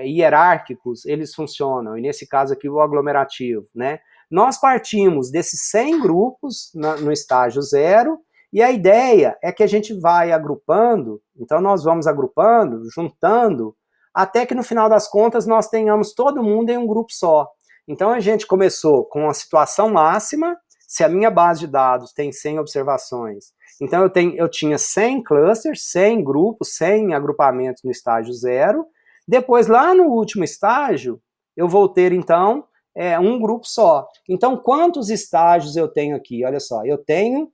hierárquicos, eles funcionam? E nesse caso aqui, o aglomerativo, né? Nós partimos desses 100 grupos no estágio 0, e a ideia é que a gente vai agrupando, então nós vamos agrupando, juntando, até que no final das contas nós tenhamos todo mundo em um grupo só. Então a gente começou com a situação máxima, se a minha base de dados tem 100 observações, então eu tinha 100 clusters, 100 grupos, 100 agrupamentos no estágio 0, depois lá no último estágio, eu vou ter então um grupo só. Então quantos estágios eu tenho aqui? Olha só, eu tenho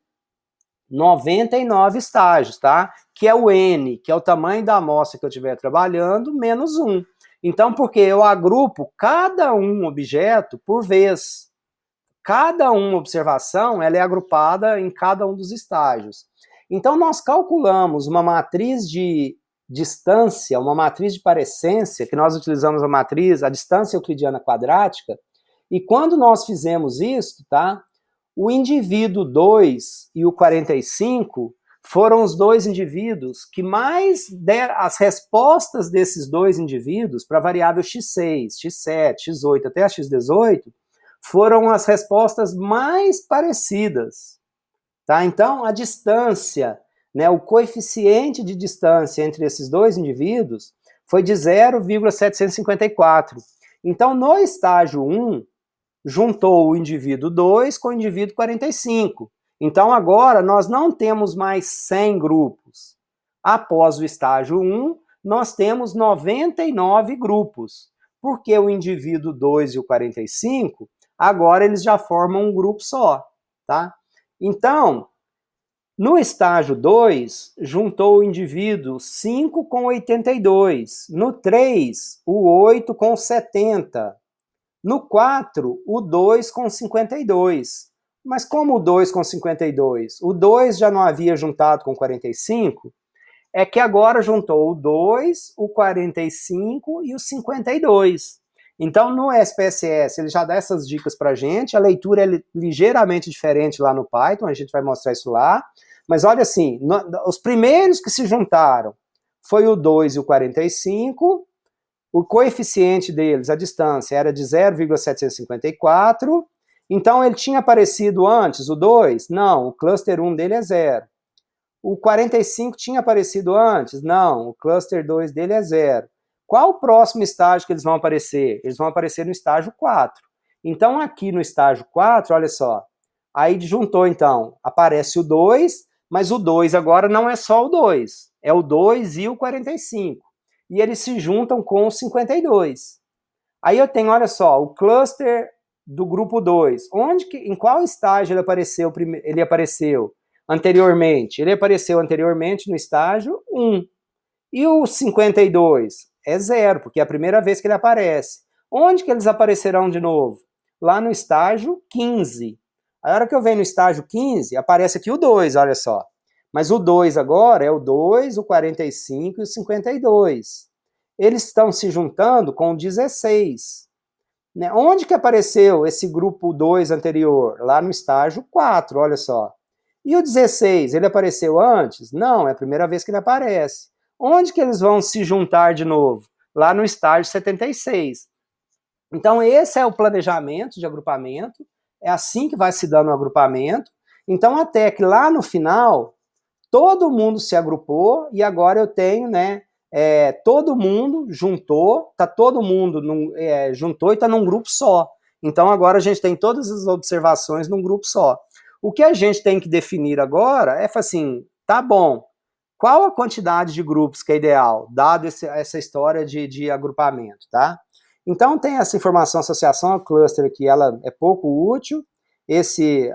99 estágios, tá? Que é o N, que é o tamanho da amostra que eu estiver trabalhando, menos 1. Então, porque eu agrupo cada um objeto por vez. Cada uma observação, ela é agrupada em cada um dos estágios. Então, nós calculamos uma matriz de distância, uma matriz de parecência, que nós utilizamos a distância euclidiana quadrática, e quando nós fizemos isso, tá? O indivíduo 2 e o 45 foram os dois indivíduos que mais deram as respostas desses dois indivíduos para a variável x6, x7, x8 até a x18 foram as respostas mais parecidas. Tá? Então, a distância, né, o coeficiente de distância entre esses dois indivíduos foi de 0,754. Então, no estágio 1, juntou o indivíduo 2 com o indivíduo 45. Então, agora, nós não temos mais 100 grupos. Após o estágio 1, nós temos 99 grupos, porque o indivíduo 2 e o 45 agora eles já formam um grupo só, tá? Então, no estágio 2, juntou o indivíduo 5 com 82. No 3, o 8 com 70. No 4, o 2 com 52. Mas como o 2 com 52? O 2 já não havia juntado com 45? É que agora juntou o 2, o 45 e o 52. Então, no SPSS, ele já dá essas dicas para a gente. A leitura é ligeiramente diferente lá no Python, a gente vai mostrar isso lá. Mas olha assim, os primeiros que se juntaram foi o 2 e o 45. O coeficiente deles, a distância, era de 0,754. Então, ele tinha aparecido antes, o 2? Não, o cluster 1 dele é 0. O 45 tinha aparecido antes? Não, o cluster 2 dele é 0. Qual o próximo estágio que eles vão aparecer? Eles vão aparecer no estágio 4. Então, aqui no estágio 4, olha só, aí juntou, então, aparece o 2, mas o 2 agora não é só o 2, é o 2 e o 45. E eles se juntam com o 52. Aí eu tenho, olha só, o cluster do grupo 2. Em qual estágio ele apareceu anteriormente? Ele apareceu anteriormente no estágio 1. E o 52 é 0, porque é a primeira vez que ele aparece. Onde que eles aparecerão de novo? Lá no estágio 15. A hora que eu venho no estágio 15, aparece aqui o 2, olha só. Mas o 2 agora é o 2, o 45 e o 52. Eles estão se juntando com o 16. Né? Onde que apareceu esse grupo 2 anterior? Lá no estágio 4, olha só. E o 16, ele apareceu antes? Não, é a primeira vez que ele aparece. Onde que eles vão se juntar de novo? Lá no estágio 76. Então, esse é o planejamento de agrupamento, é assim que vai se dando o agrupamento. Então, até que lá no final, todo mundo se agrupou e agora eu tenho, né, todo mundo juntou, tá todo mundo juntou e está num grupo só. Então, agora a gente tem todas as observações num grupo só. O que a gente tem que definir agora é assim, tá bom, qual a quantidade de grupos que é ideal, dado essa história de agrupamento, tá? Então, tem essa informação, associação ao cluster aqui, ela é pouco útil, esse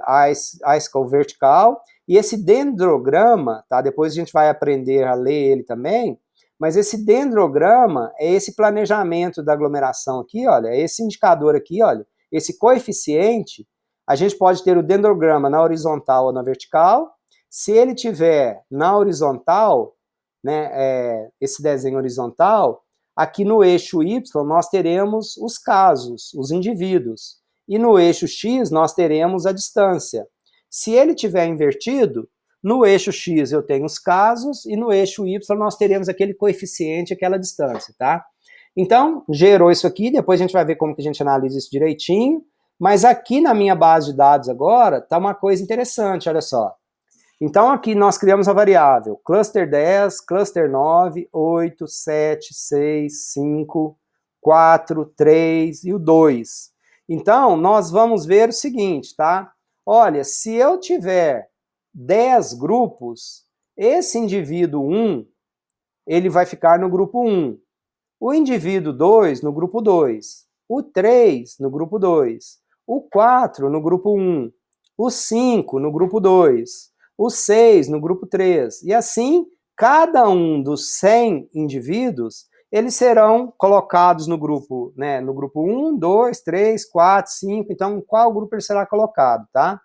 ISCAL vertical, e esse dendrograma, tá? Depois a gente vai aprender a ler ele também, mas esse dendrograma é esse planejamento da aglomeração aqui, olha, é esse indicador aqui, olha, esse coeficiente, a gente pode ter o dendrograma na horizontal ou na vertical. Se ele tiver na horizontal, né, esse desenho horizontal, aqui no eixo Y nós teremos os casos, os indivíduos, e no eixo X nós teremos a distância. Se ele tiver invertido, no eixo X eu tenho os casos, e no eixo Y nós teremos aquele coeficiente, aquela distância, tá? Então, gerou isso aqui, depois a gente vai ver como que a gente analisa isso direitinho, mas aqui na minha base de dados agora, tá uma coisa interessante, olha só. Então, aqui nós criamos a variável cluster 10, cluster 9, 8, 7, 6, 5, 4, 3 e o 2. Então, nós vamos ver o seguinte, tá? Olha, se eu tiver 10 grupos, esse indivíduo 1, ele vai ficar no grupo 1. O indivíduo 2 no grupo 2. O 3 no grupo 2. O 4 no grupo 1. O 5 no grupo 2. O 6 no grupo 3. E assim, cada um dos 100 indivíduos, eles serão colocados no grupo, né, no grupo 1, 2, 3, 4, 5. Então, qual grupo ele será colocado, tá?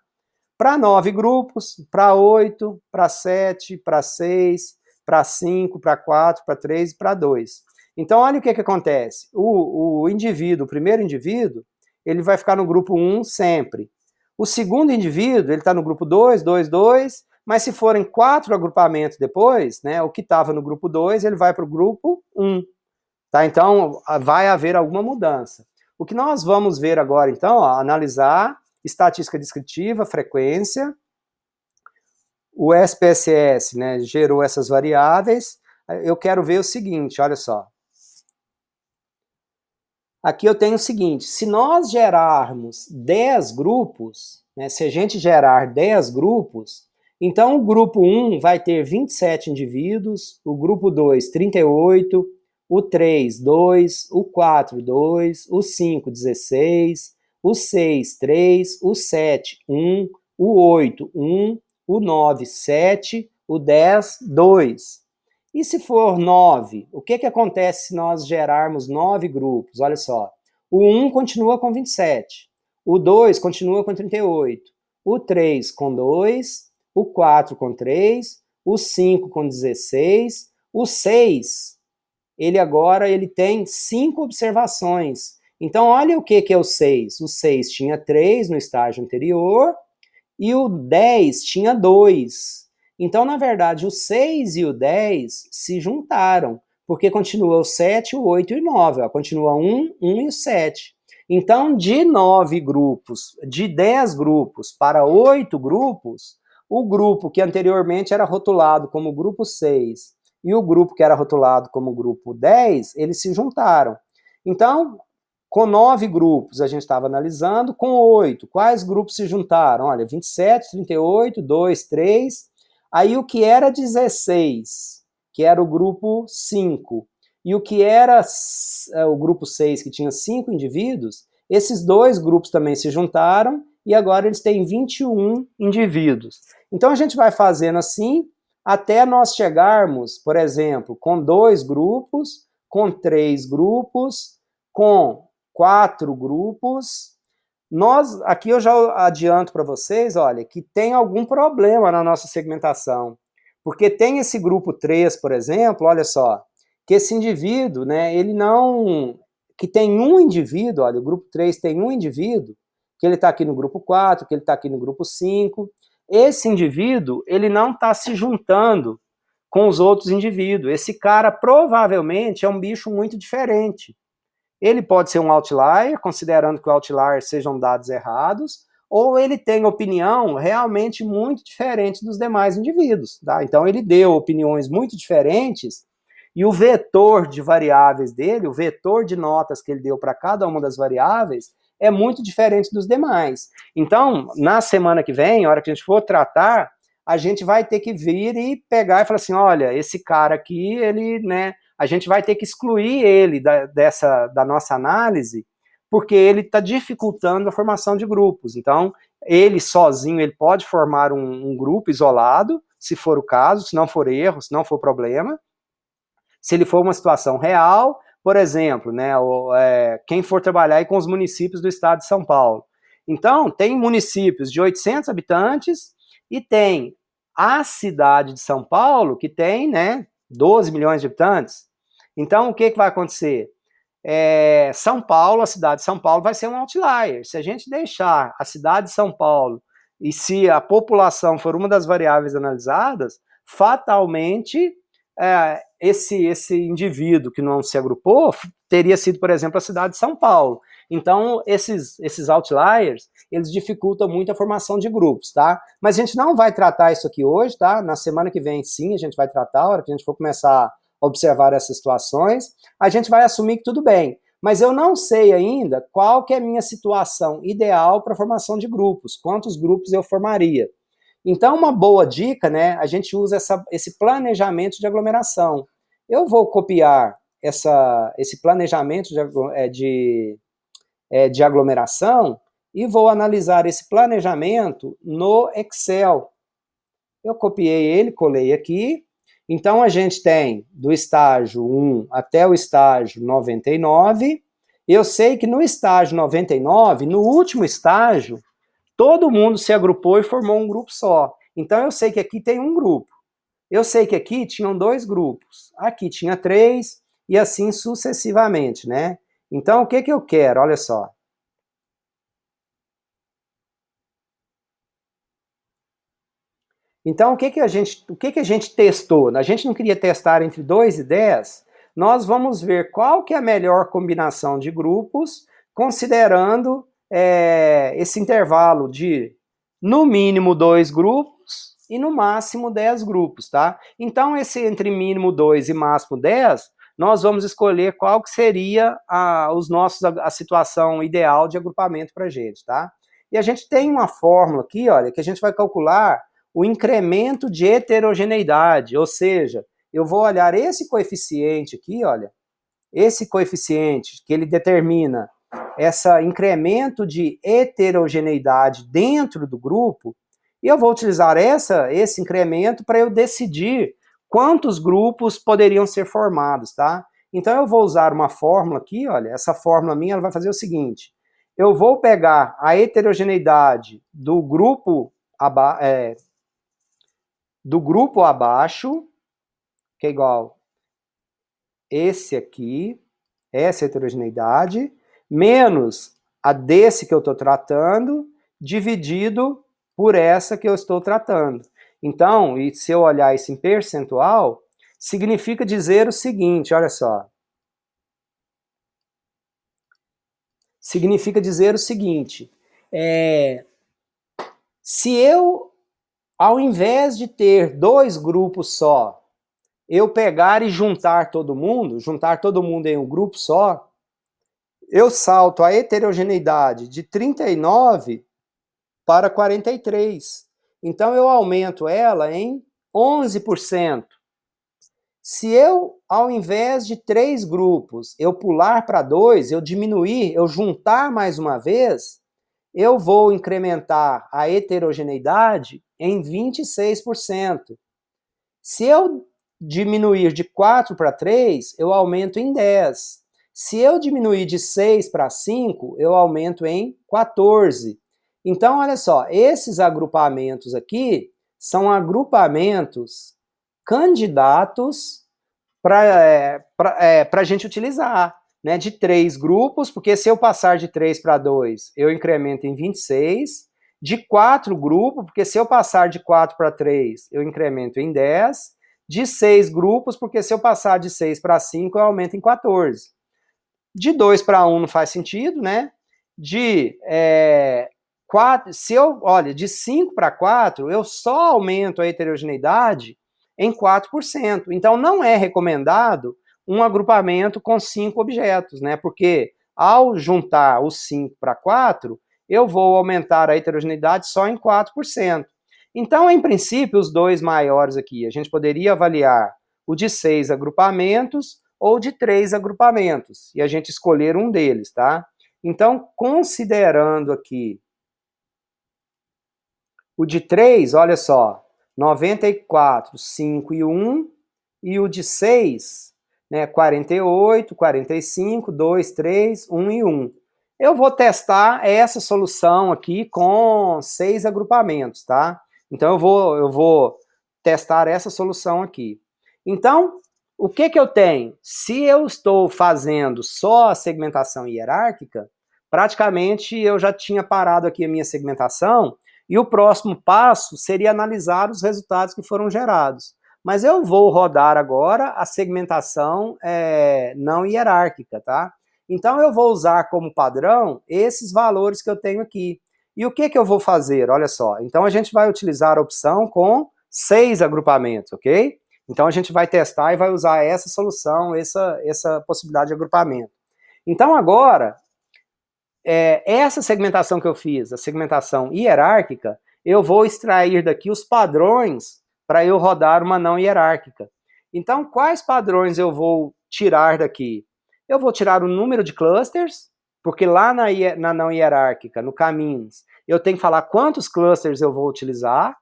Para 9 grupos, para 8, para 7, para 6, para 5, para 4, para 3 e para 2. Então, olha o que acontece. O indivíduo, o primeiro indivíduo, ele vai ficar no grupo 1 sempre. O segundo indivíduo, ele está no grupo 2, 2, 2, mas se forem 4 agrupamentos depois, né, o que estava no grupo 2, ele vai para o grupo 1. Tá? Então, vai haver alguma mudança. O que nós vamos ver agora, então, ó, analisar estatística descritiva, frequência, o SPSS, né, gerou essas variáveis. Eu quero ver o seguinte, olha só. Aqui eu tenho o seguinte, se nós gerarmos 10 grupos, né, se a gente gerar 10 grupos, então o grupo 1 vai ter 27 indivíduos, o grupo 2, 38, o 3, 2, o 4, 2, o 5, 16, o 6, 3, o 7, 1, o 8, 1, o 9, 7, o 10, 2. E se for 9, o que acontece se nós gerarmos 9 grupos? Olha só, o 1 continua com 27, o 2 continua com 38, o 3 com 2, o 4 com 3, o 5 com 16, o 6, ele tem 5 observações. Então, olha o que é o 6. O 6 tinha 3 no estágio anterior e o 10 tinha 2. Então, na verdade, o 6 e o 10 se juntaram, porque continua o 7, o 8 e o 9. Ó, continua 1, 1 e o 7. Então, de 9 grupos, de 10 grupos para 8 grupos, o grupo que anteriormente era rotulado como grupo 6 e o grupo que era rotulado como grupo 10, eles se juntaram. Então, com 9 grupos a gente estava analisando, com 8, quais grupos se juntaram? Olha, 27, 38, 2, 3, aí o que era 16, que era o grupo 5, e o que era o grupo 6, que tinha 5 indivíduos, esses dois grupos também se juntaram, e agora eles têm 21 indivíduos. Então a gente vai fazendo assim, até nós chegarmos, por exemplo, com 2 grupos, com 3 grupos, com 4 grupos. Aqui eu já adianto para vocês, olha, que tem algum problema na nossa segmentação. Porque tem esse grupo 3, por exemplo, olha só, que esse indivíduo, né, ele não... que tem um indivíduo, olha, o grupo 3 tem um indivíduo, que ele está aqui no grupo 4, que ele está aqui no grupo 5. Esse indivíduo, ele não está se juntando com os outros indivíduos. Esse cara provavelmente é um bicho muito diferente. Ele pode ser um outlier, considerando que o outlier sejam dados errados, ou ele tem opinião realmente muito diferente dos demais indivíduos. Tá? Então ele deu opiniões muito diferentes, e o vetor de variáveis dele, o vetor de notas que ele deu para cada uma das variáveis, é muito diferente dos demais. Então, na semana que vem, a hora que a gente for tratar, a gente vai ter que vir e pegar e falar assim, olha, esse cara aqui, ele, né, a gente vai ter que excluir ele da nossa análise, porque ele está dificultando a formação de grupos. Então, ele sozinho, ele pode formar um grupo isolado, se for o caso, se não for erro, se não for problema. Se ele for uma situação real, por exemplo, né, quem for trabalhar aí com os municípios do estado de São Paulo. Então, tem municípios de 800 habitantes e tem a cidade de São Paulo, que tem, né, 12 milhões de habitantes. Então, o que vai acontecer? São Paulo, a cidade de São Paulo vai ser um outlier. Se a gente deixar a cidade de São Paulo e se a população for uma das variáveis analisadas, fatalmente esse indivíduo que não se agrupou teria sido, por exemplo, a cidade de São Paulo. Então, esses outliers, eles dificultam muito a formação de grupos, tá? Mas a gente não vai tratar isso aqui hoje, tá? Na semana que vem, sim, a gente vai tratar, a hora que a gente for começar a observar essas situações, a gente vai assumir que tudo bem. Mas eu não sei ainda qual que é a minha situação ideal para a formação de grupos, quantos grupos eu formaria. Então, uma boa dica, né, a gente usa esse planejamento de aglomeração. Eu vou copiar esse planejamento de aglomeração e vou analisar esse planejamento no Excel. Eu copiei ele, colei aqui. Então, a gente tem do estágio 1 até o estágio 99. Eu sei que no estágio 99, no último estágio, todo mundo se agrupou e formou um grupo só. Então, eu sei que aqui tem um grupo. Eu sei que aqui tinham 2 grupos. Aqui tinha 3 e assim sucessivamente, né? Então, o que eu quero? Olha só. Então, o que a gente testou? A gente não queria testar entre 2 e 10. Nós vamos ver qual que é a melhor combinação de grupos, considerando esse intervalo de, no mínimo, 2 grupos e, no máximo, 10 grupos, tá? Então, esse entre mínimo 2 e máximo 10, nós vamos escolher qual que seria a situação ideal de agrupamento para a gente, tá? E a gente tem uma fórmula aqui, olha, que a gente vai calcular o incremento de heterogeneidade, ou seja, eu vou olhar esse coeficiente aqui, olha, esse coeficiente que ele determina esse incremento de heterogeneidade dentro do grupo, e eu vou utilizar esse incremento para eu decidir quantos grupos poderiam ser formados, tá? Então eu vou usar uma fórmula aqui, olha, essa fórmula minha ela vai fazer o seguinte, eu vou pegar a heterogeneidade do grupo abaixo, que é igual esse aqui, essa heterogeneidade, menos a desse que eu estou tratando, dividido por essa que eu estou tratando. Então, e se eu olhar isso em percentual, significa dizer o seguinte, olha só. Significa dizer o seguinte, se eu, ao invés de ter 2 grupos só, eu pegar e juntar todo mundo em um grupo só, eu salto a heterogeneidade de 39 para 43. Então eu aumento ela em 11%. Se eu, ao invés de 3 grupos, eu pular para 2, eu diminuir, eu juntar mais uma vez, eu vou incrementar a heterogeneidade em 26%. Se eu diminuir de 4 para 3, eu aumento em 10. Se eu diminuir de 6 para 5, eu aumento em 14. Então, olha só, esses agrupamentos aqui são agrupamentos candidatos para a gente utilizar, né, de 3 grupos, porque se eu passar de 3 para 2, eu incremento em 26, de 4 grupos, porque se eu passar de 4 para 3, eu incremento em 10, de 6 grupos, porque se eu passar de 6 para 5, eu aumento em 14. De 2 para 1 não faz sentido, né? De 4, de 5 para 4, eu só aumento a heterogeneidade em 4%. Então, não é recomendado um agrupamento com 5 objetos, né? Porque ao juntar os 5 para 4, eu vou aumentar a heterogeneidade só em 4%. Então, em princípio, os 2 maiores aqui, a gente poderia avaliar o de 6 agrupamentos ou de 3 agrupamentos, e a gente escolher um deles, tá? Então, considerando aqui o de 3, olha só, 94, 5 e 1, e o de 6, né, 48, 45, 2, 3, 1 e 1. Eu vou testar essa solução aqui com 6 agrupamentos, tá? Então eu vou testar essa solução aqui. Então, o que eu tenho? Se eu estou fazendo só a segmentação hierárquica, praticamente eu já tinha parado aqui a minha segmentação, e o próximo passo seria analisar os resultados que foram gerados. Mas eu vou rodar agora a segmentação não hierárquica, tá? Então eu vou usar como padrão esses valores que eu tenho aqui. E o que eu vou fazer? Olha só, então a gente vai utilizar a opção com 6 agrupamentos, ok? Então a gente vai testar e vai usar essa solução, essa possibilidade de agrupamento. Então agora, essa segmentação que eu fiz, a segmentação hierárquica, eu vou extrair daqui os padrões para eu rodar uma não hierárquica. Então, quais padrões eu vou tirar daqui? Eu vou tirar o número de clusters, porque lá na não hierárquica, no caminhos, eu tenho que falar quantos clusters eu vou utilizar,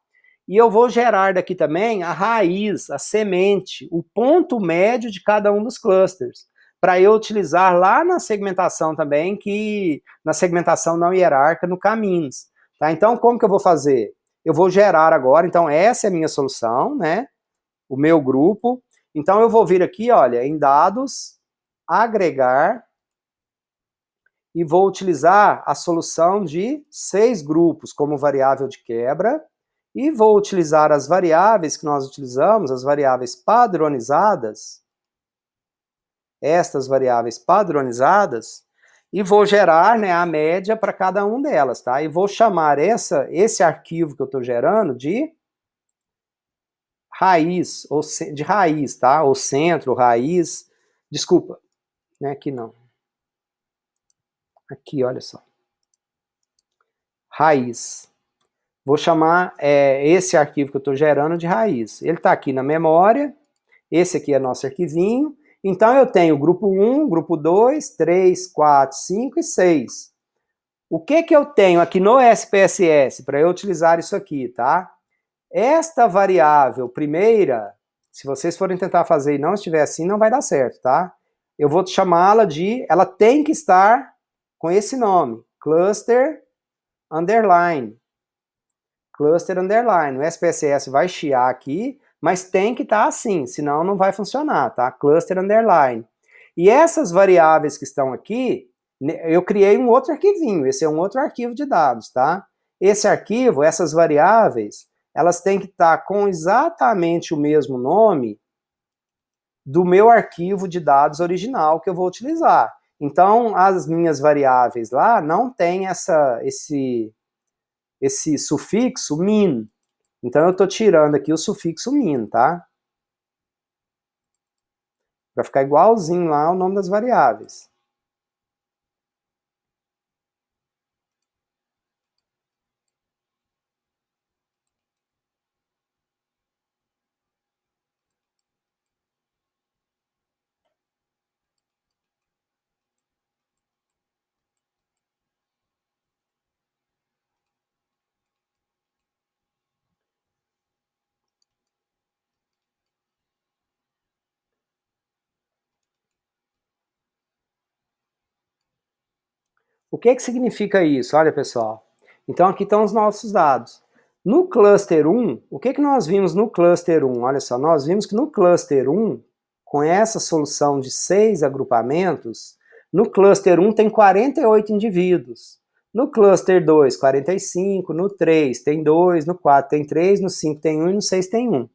e eu vou gerar daqui também a raiz, a semente, o ponto médio de cada um dos clusters, para eu utilizar lá na segmentação também, na segmentação não hierárquica, no caminhos. Tá? Então, como que eu vou fazer? Eu vou gerar agora, então essa é a minha solução, né? O meu grupo. Então eu vou vir aqui, olha, em dados, agregar, e vou utilizar a solução de 6 grupos como variável de quebra, e vou utilizar as variáveis que nós utilizamos, as variáveis padronizadas, estas variáveis padronizadas, e vou gerar, né, a média para cada um delas, tá? E vou chamar esse arquivo que eu estou gerando de raiz, ou de raiz, tá? Ou centro, raiz, desculpa, né, aqui não. Aqui, olha só. Raiz. Vou chamar esse arquivo que eu estou gerando de raiz. Ele está aqui na memória, esse aqui é nosso arquivinho, Então, eu tenho grupo 1, grupo 2, 3, 4, 5 e 6. O que eu tenho aqui no SPSS para eu utilizar isso aqui, tá? Esta variável primeira, se vocês forem tentar fazer e não estiver assim, não vai dar certo, tá? Eu vou chamá-la de, ela tem que estar com esse nome, cluster underline. Cluster underline. O SPSS vai chiar aqui, mas tem que estar assim, senão não vai funcionar, tá? Cluster underline. E essas variáveis que estão aqui, eu criei um outro arquivinho, esse é um outro arquivo de dados, tá? Esse arquivo, essas variáveis, elas têm que estar com exatamente o mesmo nome do meu arquivo de dados original que eu vou utilizar. Então, as minhas variáveis lá não tem esse sufixo min. Então, eu estou tirando aqui o sufixo min, tá? Para ficar igualzinho lá o nome das variáveis. O que significa isso? Olha, pessoal. Então, aqui estão os nossos dados. No cluster 1, o que nós vimos no cluster 1? Olha só, nós vimos que no cluster 1, com essa solução de 6 agrupamentos, no cluster 1 tem 48 indivíduos. No cluster 2, 45, no 3 tem 2, no 4 tem 3, no 5 tem 1 e no 6 tem 1.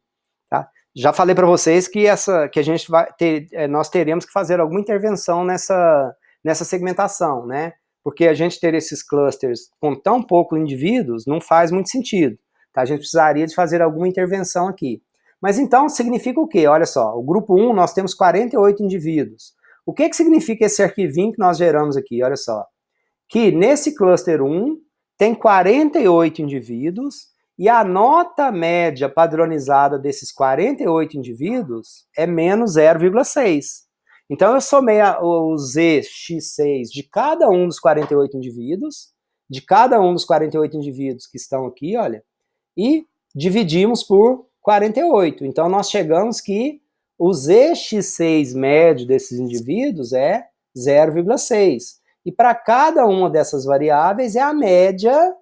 Tá? Já falei para vocês que a gente nós teremos que fazer alguma intervenção nessa segmentação, né? Porque a gente ter esses clusters com tão poucos indivíduos não faz muito sentido. Tá? A gente precisaria de fazer alguma intervenção aqui. Mas então significa o quê? Olha só, o grupo 1 nós temos 48 indivíduos. O que significa esse arquivinho que nós geramos aqui? Olha só, que nesse cluster 1 tem 48 indivíduos e a nota média padronizada desses 48 indivíduos é menos 0,6. Então, eu somei o ZX6 de cada um dos 48 indivíduos, que estão aqui, olha, e dividimos por 48. Então, nós chegamos que o ZX6 médio desses indivíduos é 0,6. E para cada uma dessas variáveis é a média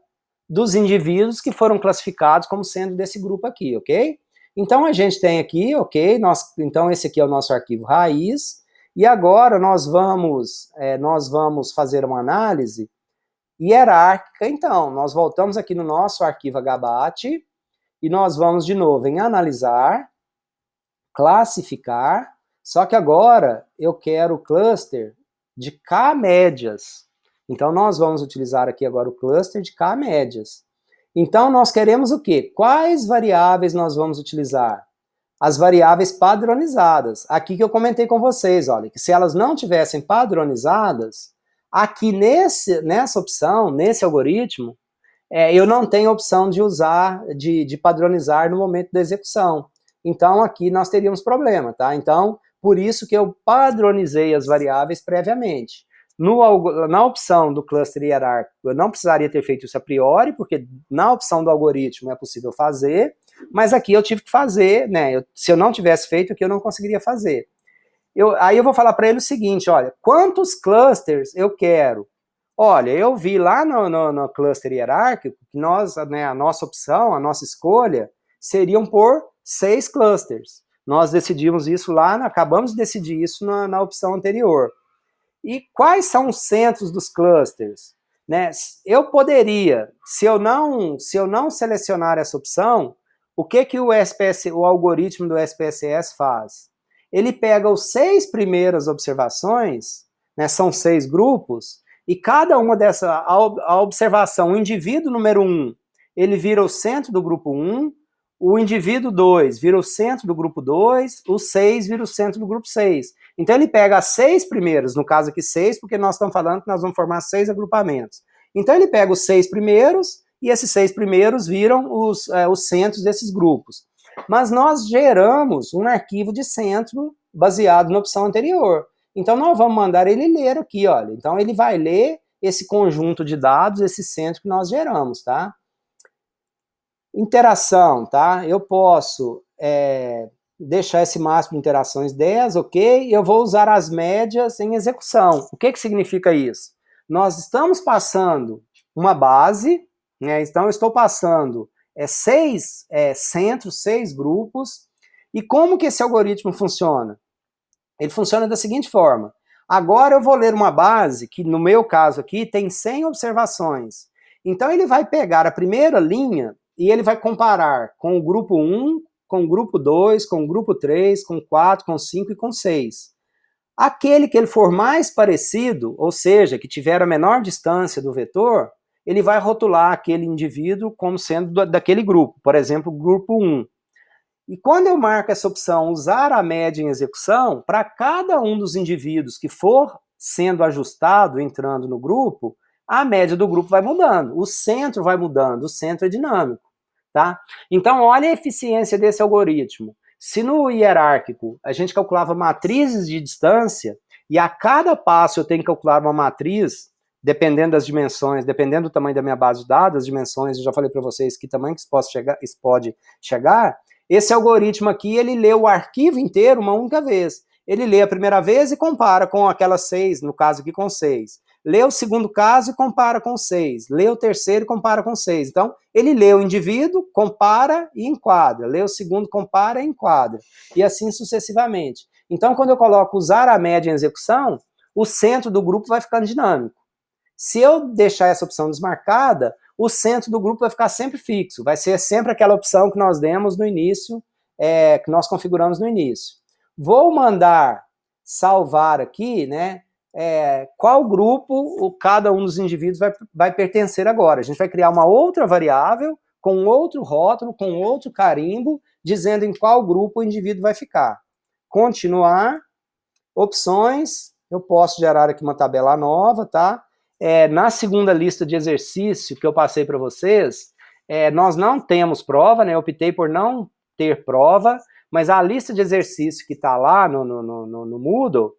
dos indivíduos que foram classificados como sendo desse grupo aqui, ok? Então, a gente tem aqui, ok? Então, esse aqui é o nosso arquivo raiz. E agora nós vamos fazer uma análise hierárquica. Então, nós voltamos aqui no nosso arquivo HBAT e nós vamos de novo em analisar, classificar, só que agora eu quero o cluster de K médias. Então, nós vamos utilizar aqui agora o cluster de K médias. Então, nós queremos o quê? Quais variáveis nós vamos utilizar? As variáveis padronizadas. Aqui que eu comentei com vocês, olha, que se elas não tivessem padronizadas, aqui nessa opção, nesse algoritmo, eu não tenho a opção de usar, de padronizar no momento da execução. Então, aqui nós teríamos problema, tá? Então, por isso que eu padronizei as variáveis previamente. Na opção do cluster hierárquico, eu não precisaria ter feito isso a priori, porque na opção do algoritmo é possível fazer, mas aqui eu tive que fazer, né? Se eu não tivesse feito aqui, eu não conseguiria fazer. Aí eu vou falar para ele o seguinte, olha, quantos clusters eu quero? Olha, eu vi lá no cluster hierárquico que a nossa opção, a nossa escolha, seriam por 6 clusters. Nós decidimos isso lá, acabamos de decidir isso na opção anterior. E quais são os centros dos clusters? Né? Eu poderia, se eu não selecionar essa opção, o que o algoritmo do SPSS faz? Ele pega os 6 primeiras observações, né, são 6 grupos, e cada uma dessa, a observação, o indivíduo número 1, ele vira o centro do grupo 1, o indivíduo 2 vira o centro do grupo 2, o 6 vira o centro do grupo 6. Então ele pega as 6 primeiras, no caso aqui 6, porque nós estamos falando que nós vamos formar 6 agrupamentos. Então ele pega os 6 primeiros, e esses 6 primeiros viram os centros desses grupos. Mas nós geramos um arquivo de centro baseado na opção anterior. Então, nós vamos mandar ele ler aqui, olha. Então, ele vai ler esse conjunto de dados, esse centro que nós geramos, tá? Interação, tá? Eu posso deixar esse máximo de interações 10, ok? Eu vou usar as médias em execução. O que significa isso? Nós estamos passando uma base, né? Então, eu estou passando 6 centros, 6 grupos. E como que esse algoritmo funciona? Ele funciona da seguinte forma. Agora eu vou ler uma base que, no meu caso aqui, tem 100 observações. Então, ele vai pegar a primeira linha e ele vai comparar com o grupo 1, com o grupo 2, com o grupo 3, com 4, com 5 e com 6. Aquele que ele for mais parecido, ou seja, que tiver a menor distância do vetor, ele vai rotular aquele indivíduo como sendo daquele grupo, por exemplo, grupo 1. E quando eu marco essa opção, usar a média em execução, para cada um dos indivíduos que for sendo ajustado, entrando no grupo, a média do grupo vai mudando, o centro vai mudando, o centro é dinâmico, tá? Então, olha a eficiência desse algoritmo. Se no hierárquico a gente calculava matrizes de distância, e a cada passo eu tenho que calcular uma matriz, dependendo das dimensões, dependendo do tamanho da minha base de dados, as dimensões, eu já falei para vocês que tamanho que isso pode chegar, esse algoritmo aqui, ele lê o arquivo inteiro uma única vez. Ele lê a primeira vez e compara com aquelas 6, no caso aqui com 6. Lê o segundo caso e compara com 6. Lê o terceiro e compara com 6. Então, ele lê o indivíduo, compara e enquadra. Lê o segundo, compara e enquadra. E assim sucessivamente. Então, quando eu coloco usar a média em execução, o centro do grupo vai ficando dinâmico. Se eu deixar essa opção desmarcada, o centro do grupo vai ficar sempre fixo, vai ser sempre aquela opção que nós demos no início, que nós configuramos no início. Vou mandar salvar aqui, né, qual grupo cada um dos indivíduos vai pertencer agora. A gente vai criar uma outra variável, com outro rótulo, com outro carimbo, dizendo em qual grupo o indivíduo vai ficar. Continuar, opções, eu posso gerar aqui uma tabela nova, tá? Na segunda lista de exercício que eu passei para vocês, nós não temos prova, né? Eu optei por não ter prova, mas a lista de exercício que está lá no Moodle,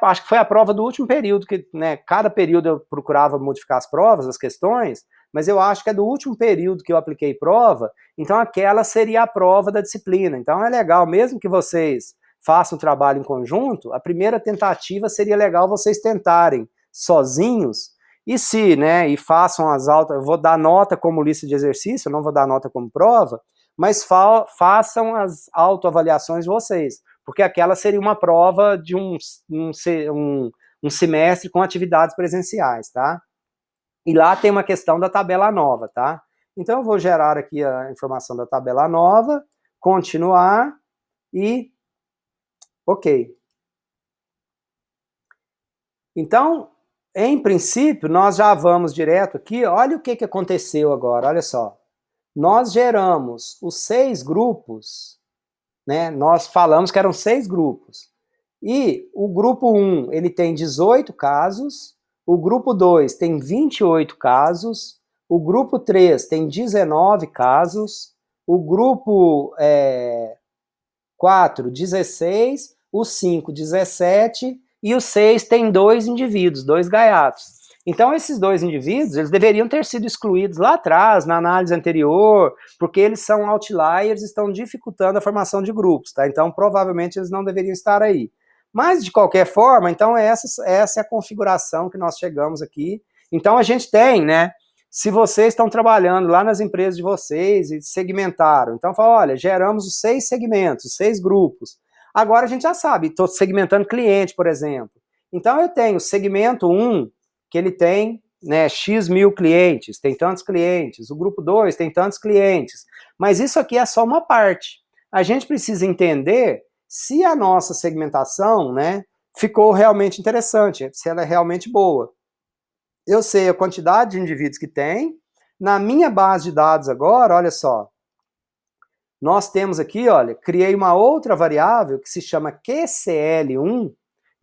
acho que foi a prova do último período, que, né, cada período eu procurava modificar as provas, as questões, mas eu acho que é do último período que eu apliquei prova, então aquela seria a prova da disciplina. Então é legal, mesmo que vocês façam um trabalho em conjunto, a primeira tentativa seria legal vocês tentarem sozinhos, e façam as eu vou dar nota como lista de exercício, eu não vou dar nota como prova, mas façam as autoavaliações de vocês, porque aquela seria uma prova de um semestre com atividades presenciais, tá? E lá tem uma questão da tabela nova, tá? Então eu vou gerar aqui a informação da tabela nova, continuar e ok. Então, em princípio, nós já vamos direto aqui, olha o que aconteceu agora, olha só. Nós geramos os 6 grupos, né? Nós falamos que eram 6 grupos. E o grupo 1, ele tem 18 casos, o grupo 2 tem 28 casos, o grupo 3 tem 19 casos, o grupo 4, 16, o 5, 17, e o 6 tem 2 indivíduos, 2 gaiatos. Então, esses 2 indivíduos, eles deveriam ter sido excluídos lá atrás, na análise anterior, porque eles são outliers e estão dificultando a formação de grupos, tá? Então, provavelmente, eles não deveriam estar aí. Mas, de qualquer forma, então, essa é a configuração que nós chegamos aqui. Então, a gente tem, né? Se vocês estão trabalhando lá nas empresas de vocês e segmentaram, então fala, olha, geramos os 6 segmentos, 6 grupos. Agora a gente já sabe, estou segmentando cliente, por exemplo. Então eu tenho o segmento 1, que ele tem, né, X mil clientes, tem tantos clientes. O grupo 2 tem tantos clientes. Mas isso aqui é só uma parte. A gente precisa entender se a nossa segmentação, né, ficou realmente interessante, se ela é realmente boa. Eu sei a quantidade de indivíduos que tem. Na minha base de dados agora, olha só, nós temos aqui, olha, criei uma outra variável que se chama QCL1,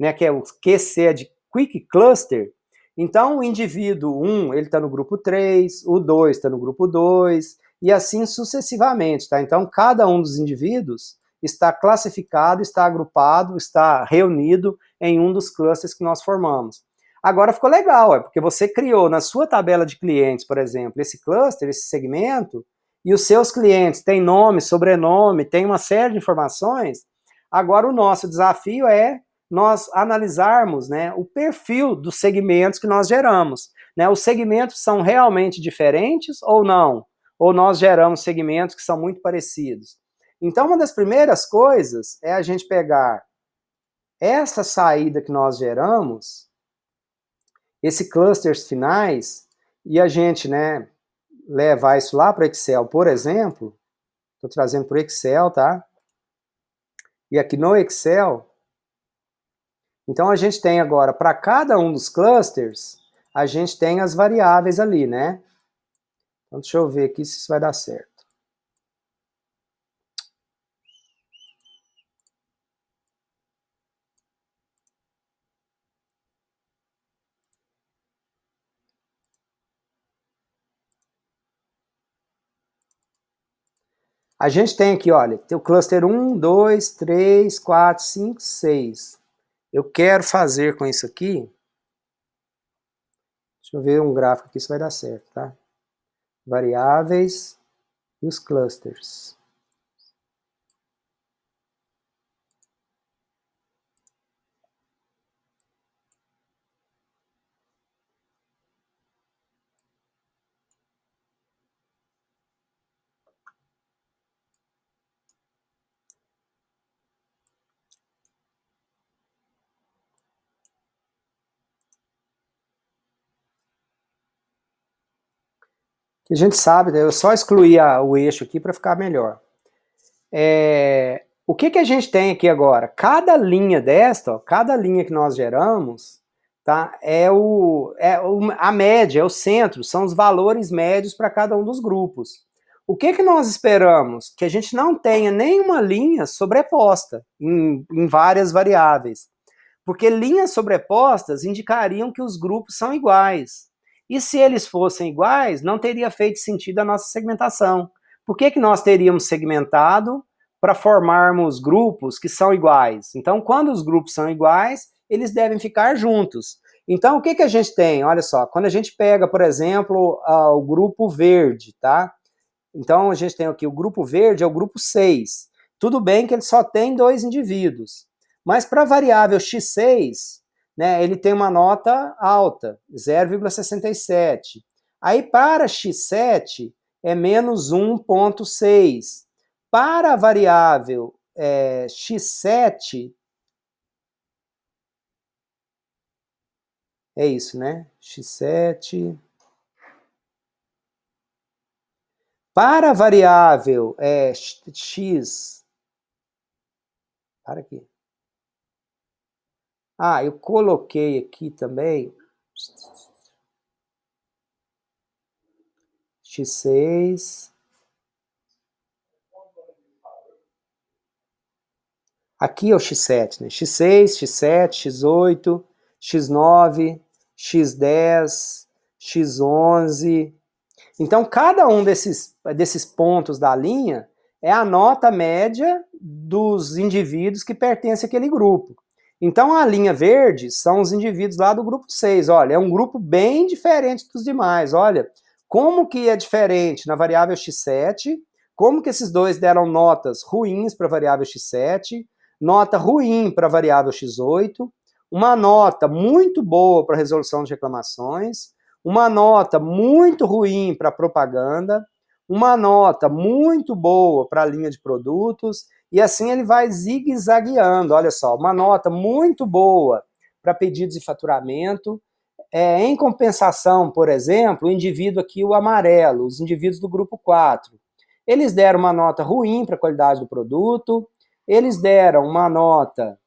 né, que é o QC de Quick Cluster. Então, o indivíduo 1, ele está no grupo 3, o 2 está no grupo 2, e assim sucessivamente, tá? Então, cada um dos indivíduos está classificado, está agrupado, está reunido em um dos clusters que nós formamos. Agora ficou legal, porque você criou na sua tabela de clientes, por exemplo, esse cluster, esse segmento, e os seus clientes têm nome, sobrenome, tem uma série de informações. Agora o nosso desafio é nós analisarmos, né, o perfil dos segmentos que nós geramos. Né? Os segmentos são realmente diferentes ou não? Ou nós geramos segmentos que são muito parecidos? Então, uma das primeiras coisas é a gente pegar essa saída que nós geramos, esse clusters finais, e a gente, né, levar isso lá para o Excel, por exemplo. Estou trazendo para o Excel, tá? E aqui no Excel, então a gente tem agora, para cada um dos clusters, a gente tem as variáveis ali, né? Então deixa eu ver aqui se isso vai dar certo. A gente tem aqui, olha, tem o cluster 1, 2, 3, 4, 5, 6. Eu quero fazer com isso aqui, deixa eu ver um gráfico aqui se vai dar certo, tá? Variáveis e os clusters. Que a gente sabe, né? Eu só excluí o eixo aqui para ficar melhor. O que a gente tem aqui agora? Cada linha desta, ó, cada linha que nós geramos, tá? A média, é o centro, são os valores médios para cada um dos grupos. O que nós esperamos? Que a gente não tenha nenhuma linha sobreposta em várias variáveis. Porque linhas sobrepostas indicariam que os grupos são iguais. E se eles fossem iguais, não teria feito sentido a nossa segmentação. Por que nós teríamos segmentado para formarmos grupos que são iguais? Então, quando os grupos são iguais, eles devem ficar juntos. Então, o que a gente tem? Olha só, quando a gente pega, por exemplo, o grupo verde, tá? Então, a gente tem aqui o grupo verde, é o grupo 6. Tudo bem que ele só tem 2 indivíduos. Mas para a variável x6, né, ele tem uma nota alta, 0,67. Aí para x7 é menos 1,6. Para a variável x7, é isso, né? x7. Para a variável x... Para aqui. Ah, eu coloquei aqui também x6. Aqui é o x7, né? x6, x7, x8, x9, x10, x11. Então, cada um desses pontos da linha é a nota média dos indivíduos que pertencem àquele grupo. Então, a linha verde são os indivíduos lá do grupo 6. Olha, é um grupo bem diferente dos demais. Olha, como que é diferente na variável x7, como que esses dois deram notas ruins para a variável x7, nota ruim para a variável x8, uma nota muito boa para a resolução de reclamações, uma nota muito ruim para propaganda, uma nota muito boa para a linha de produtos, e assim ele vai zigue-zagueando. Olha só, uma nota muito boa para pedidos de faturamento. Em compensação, por exemplo, o indivíduo aqui, o amarelo, os indivíduos do grupo 4, eles deram uma nota ruim para a qualidade do produto, eles deram uma nota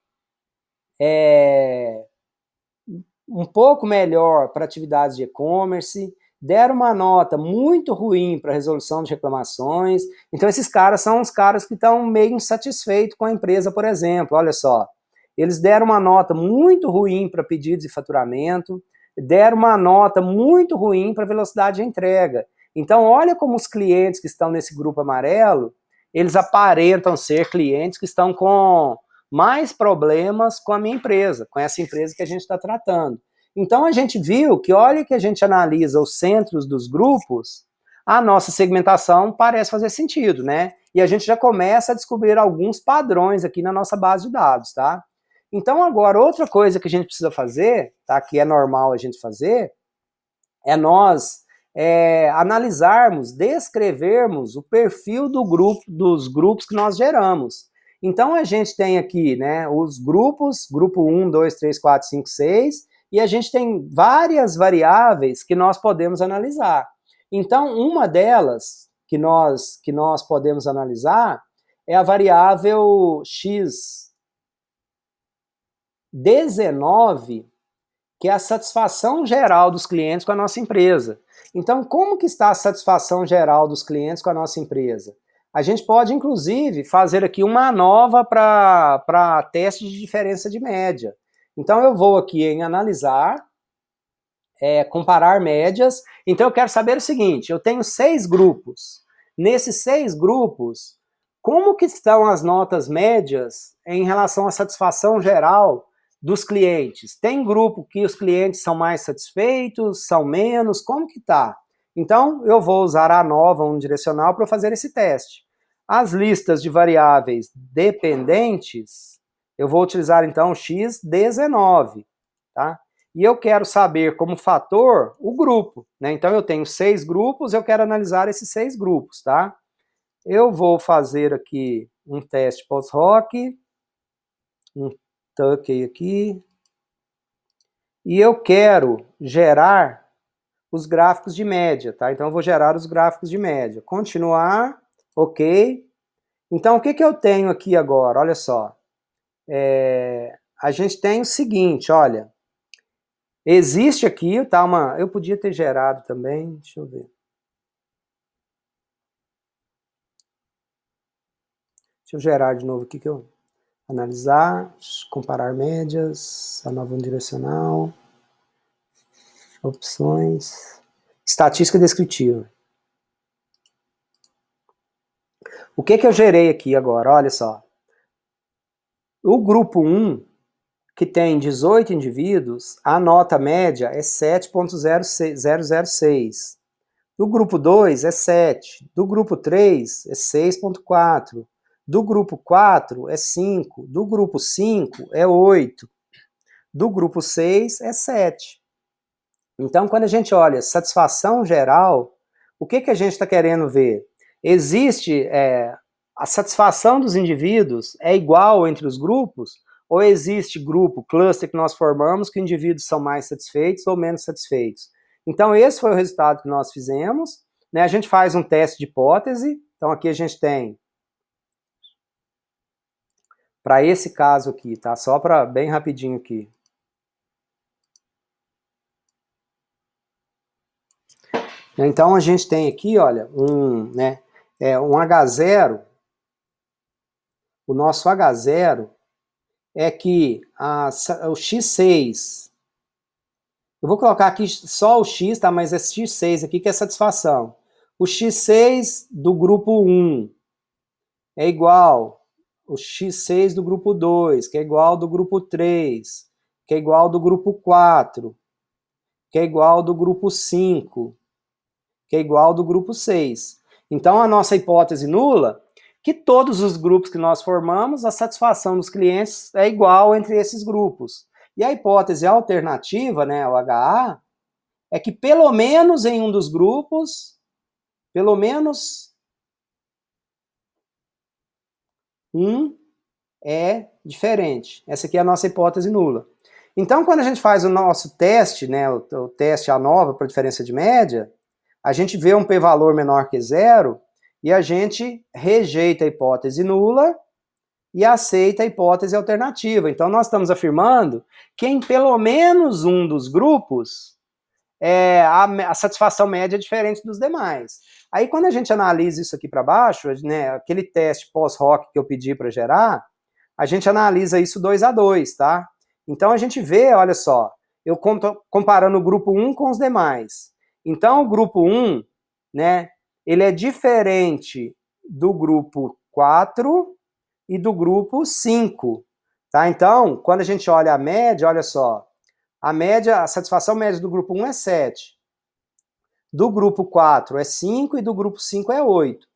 um pouco melhor para atividades de e-commerce, deram uma nota muito ruim para resolução de reclamações. Então, esses caras são os caras que estão meio insatisfeitos com a empresa, por exemplo. Olha só, eles deram uma nota muito ruim para pedidos e faturamento, deram uma nota muito ruim para velocidade de entrega. Então, olha como os clientes que estão nesse grupo amarelo, eles aparentam ser clientes que estão com mais problemas com a minha empresa, com essa empresa que a gente está tratando. Então a gente viu que, olha que a gente analisa os centros dos grupos, a nossa segmentação parece fazer sentido, né? E a gente já começa a descobrir alguns padrões aqui na nossa base de dados, tá? Então agora, outra coisa que a gente precisa fazer, tá? Que é normal a gente fazer, é nós analisarmos, descrevermos o perfil dos grupos que nós geramos. Então a gente tem aqui, né, os grupos, grupo 1, 2, 3, 4, 5, 6, e a gente tem várias variáveis que nós podemos analisar. Então, uma delas que nós podemos analisar é a variável X19, que é a satisfação geral dos clientes com a nossa empresa. Então, como que está a satisfação geral dos clientes com a nossa empresa? A gente pode, inclusive, fazer aqui uma nova para teste de diferença de média. Então, eu vou aqui em analisar, comparar médias. Então, eu quero saber o seguinte, eu tenho 6 grupos. Nesses 6 grupos, como que estão as notas médias em relação à satisfação geral dos clientes? Tem grupo que os clientes são mais satisfeitos, são menos, como que tá? Então, eu vou usar a nova unidirecional para fazer esse teste. As listas de variáveis dependentes, eu vou utilizar então X19, tá? E eu quero saber como fator o grupo, né? Então eu tenho 6 grupos, eu quero analisar esses 6 grupos, tá? Eu vou fazer aqui um teste post-hoc, um tuck aqui, e eu quero gerar os gráficos de média, tá? Então eu vou gerar os gráficos de média. Continuar, ok. Então o que eu tenho aqui agora? Olha só. A gente tem o seguinte, olha. Existe aqui, tá? Eu podia ter gerado também, deixa eu ver. Deixa eu gerar de novo aqui que eu... Analisar, comparar médias, a nova unidirecional, opções, estatística descritiva. O que eu gerei aqui agora? Olha só. O grupo 1, que tem 18 indivíduos, a nota média é 7.006. Do grupo 2 é 7. Do grupo 3 é 6.4. Do grupo 4 é 5. Do grupo 5 é 8. Do grupo 6 é 7. Então, quando a gente olha satisfação geral, o que a gente está querendo ver? Existe a satisfação dos indivíduos é igual entre os grupos? Ou existe grupo, cluster que nós formamos que indivíduos são mais satisfeitos ou menos satisfeitos? Então, esse foi o resultado que nós fizemos, né? A gente faz um teste de hipótese. Então, aqui a gente tem, para esse caso aqui, tá? Só para bem rapidinho aqui. Então, a gente tem aqui, olha, um H0, o nosso H0 é que o X6, eu vou colocar aqui só o X, tá? Mas é X6 aqui que é satisfação. O X6 do grupo 1 é igual ao X6 do grupo 2, que é igual ao do grupo 3, que é igual ao do grupo 4, que é igual ao do grupo 5, que é igual ao do grupo 6. Então, a nossa hipótese nula, que todos os grupos que nós formamos, a satisfação dos clientes é igual entre esses grupos. E a hipótese alternativa, né, o HA, é que pelo menos em um dos grupos, pelo menos um é diferente. Essa aqui é a nossa hipótese nula. Então, quando a gente faz o nosso teste, né, o teste ANOVA para diferença de média, a gente vê um p-valor menor que 0 e a gente rejeita a hipótese nula e aceita a hipótese alternativa. Então, nós estamos afirmando que em pelo menos um dos grupos a satisfação média é diferente dos demais. Aí, quando a gente analisa isso aqui para baixo, né, aquele teste pós-hoc que eu pedi para gerar, a gente analisa isso 2 a 2, tá? Então, a gente vê, olha só, eu comparando o grupo 1 com os demais. Então, o grupo 1, né, ele é diferente do grupo 4 e do grupo 5. Tá? Então, quando a gente olha a média, olha só, a satisfação média do grupo 1 é 7, do grupo 4 é 5 e do grupo 5 é 8.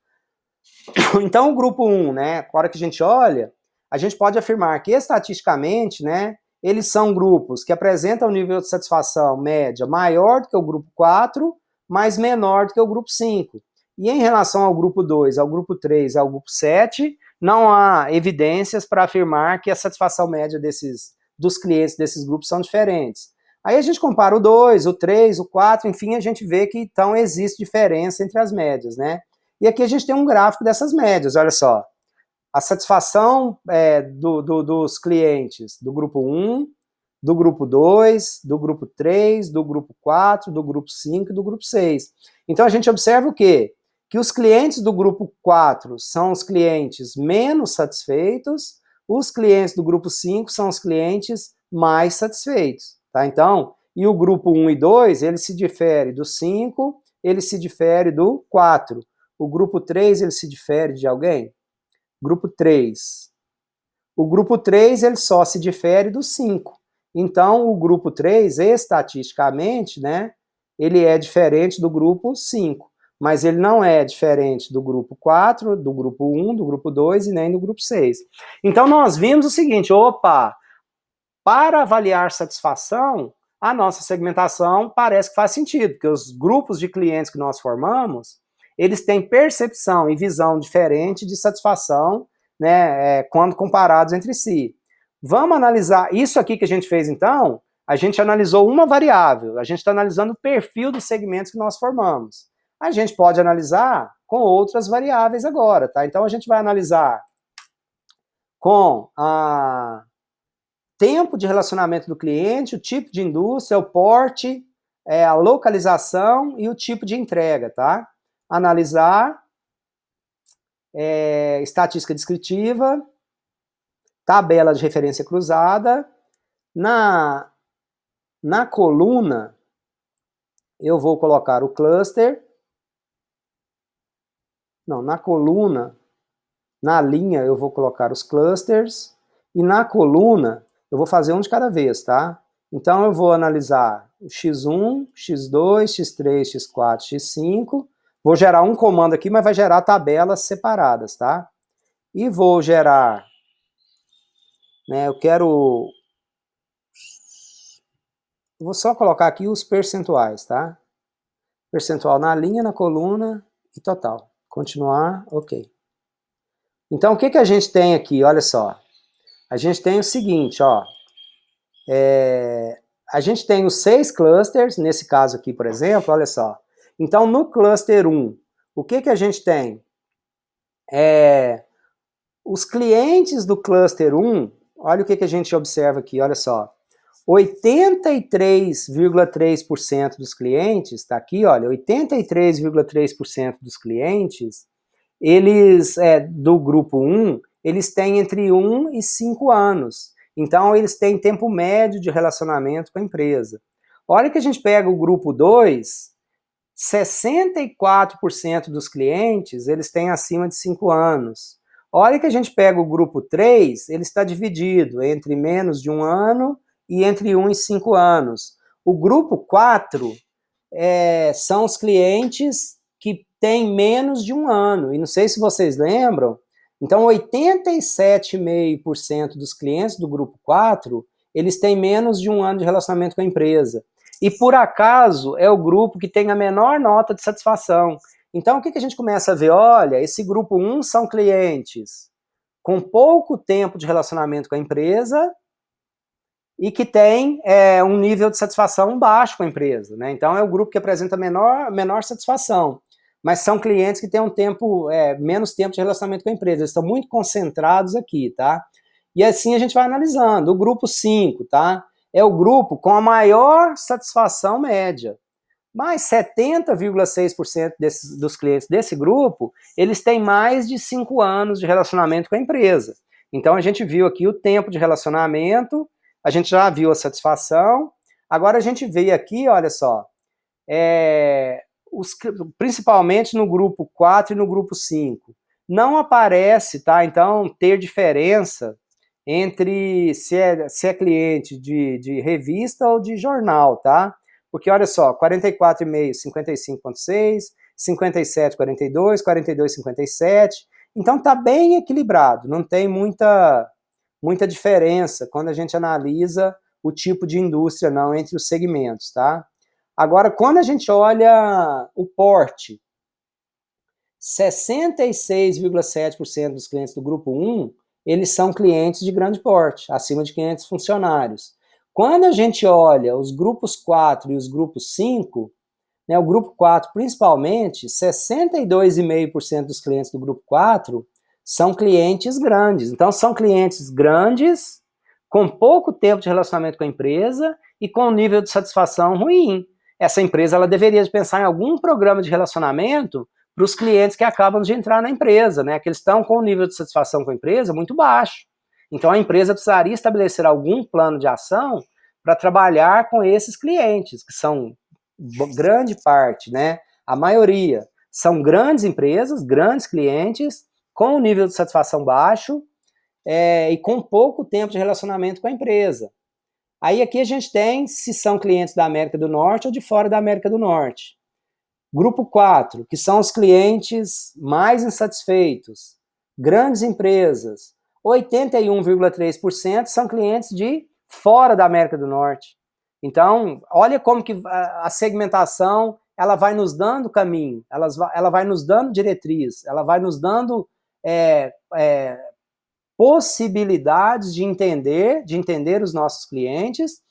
Então, o grupo 1, né, a hora que a gente olha, a gente pode afirmar que, estatisticamente, né, eles são grupos que apresentam um nível de satisfação média maior do que o grupo 4, mas menor do que o grupo 5. E em relação ao grupo 2, ao grupo 3 e ao grupo 7, não há evidências para afirmar que a satisfação média dos clientes desses grupos são diferentes. Aí a gente compara o 2, o 3, o 4, enfim, a gente vê que então existe diferença entre as médias, né? E aqui a gente tem um gráfico dessas médias, olha só. A satisfação dos clientes do grupo 1, do grupo 2, do grupo 3, do grupo 4, do grupo 5 e do grupo 6. Então a gente observa o quê? Que os clientes do grupo 4 são os clientes menos satisfeitos, os clientes do grupo 5 são os clientes mais satisfeitos. Tá? Então, e o grupo 1 e 2, ele se difere do 5, ele se difere do 4. O grupo 3, ele se difere de alguém? Grupo 3. O grupo 3, ele só se difere do 5. Então, o grupo 3, estatisticamente, né, ele é diferente do grupo 5. Mas ele não é diferente do grupo 4, do grupo 1, do grupo 2 e nem do grupo 6. Então, nós vimos o seguinte, opa, para avaliar satisfação, a nossa segmentação parece que faz sentido, porque os grupos de clientes que nós formamos, eles têm percepção e visão diferente de satisfação, né, quando comparados entre si. Vamos analisar isso aqui que a gente fez então, a gente analisou uma variável, a gente está analisando o perfil dos segmentos que nós formamos. A gente pode analisar com outras variáveis agora, tá? Então a gente vai analisar com tempo de relacionamento do cliente, o tipo de indústria, o porte, a localização e o tipo de entrega, tá? Analisar, estatística descritiva, tabela de referência cruzada. Na coluna, eu vou colocar o cluster. Não, na coluna, na linha, eu vou colocar os clusters. E na coluna, eu vou fazer um de cada vez, tá? Então, eu vou analisar o X1, X2, X3, X4, X5. Vou gerar um comando aqui, mas vai gerar tabelas separadas, tá? E vou gerar, né, vou só colocar aqui os percentuais, tá? Percentual na linha, na coluna e total. Continuar, ok. Então, o que a gente tem aqui? Olha só. A gente tem o seguinte, ó. A gente tem os 6 clusters, nesse caso aqui, por exemplo, olha só. Então, no cluster 1, o que a gente tem? Os clientes do cluster 1, olha o que a gente observa aqui, olha só. 83,3% dos clientes, tá aqui, olha, 83,3% dos clientes, eles, do grupo 1, eles têm entre 1 e 5 anos. Então, eles têm tempo médio de relacionamento com a empresa. Olha que a gente pega o grupo 2, 64% dos clientes, eles têm acima de 5 anos. Olha que a gente pega o grupo 3, ele está dividido entre menos de 1 ano e entre 1 e 5 anos. O grupo 4 são os clientes que têm menos de 1 ano. E não sei se vocês lembram, então 87,5% dos clientes do grupo 4, eles têm menos de 1 ano de relacionamento com a empresa. E por acaso é o grupo que tem a menor nota de satisfação. Então o que a gente começa a ver? Olha, esse grupo 1 são clientes com pouco tempo de relacionamento com a empresa e que tem um nível de satisfação baixo com a empresa, né? Então é o grupo que apresenta menor satisfação, mas são clientes que têm menos tempo de relacionamento com a empresa, eles estão muito concentrados aqui, tá? E assim a gente vai analisando. O grupo 5, tá? É o grupo com a maior satisfação média, mas 70,6% dos clientes desse grupo, eles têm mais de 5 anos de relacionamento com a empresa. Então a gente viu aqui o tempo de relacionamento, a gente já viu a satisfação, agora a gente vê aqui, olha só, principalmente no grupo 4 e no grupo 5, não aparece, tá? Então, ter diferença entre se é cliente de revista ou de jornal, tá? Porque olha só, 44,5, 55,6, 57, 42, 42, 57. Então tá bem equilibrado, não tem muita diferença quando a gente analisa o tipo de indústria não entre os segmentos, tá? Agora, quando a gente olha o porte, 66,7% dos clientes do grupo 1, eles são clientes de grande porte, acima de 500 funcionários. Quando a gente olha os grupos 4 e os grupos 5, né, o grupo 4 principalmente, 62,5% dos clientes do grupo 4 são clientes grandes. Então, são clientes grandes, com pouco tempo de relacionamento com a empresa e com um nível de satisfação ruim. Essa empresa ela deveria pensar em algum programa de relacionamento para os clientes que acabam de entrar na empresa, né? Que eles estão com um nível de satisfação com a empresa muito baixo. Então, a empresa precisaria estabelecer algum plano de ação para trabalhar com esses clientes, que são grande parte, né? A maioria são grandes empresas, grandes clientes, com um nível de satisfação baixo e com pouco tempo de relacionamento com a empresa. Aí aqui a gente tem se são clientes da América do Norte ou de fora da América do Norte. Grupo 4, que são os clientes mais insatisfeitos, grandes empresas, 81,3% são clientes de fora da América do Norte. Então, olha como que a segmentação ela vai nos dando caminho, ela vai nos dando diretriz, ela vai nos dando possibilidades de entender os nossos clientes.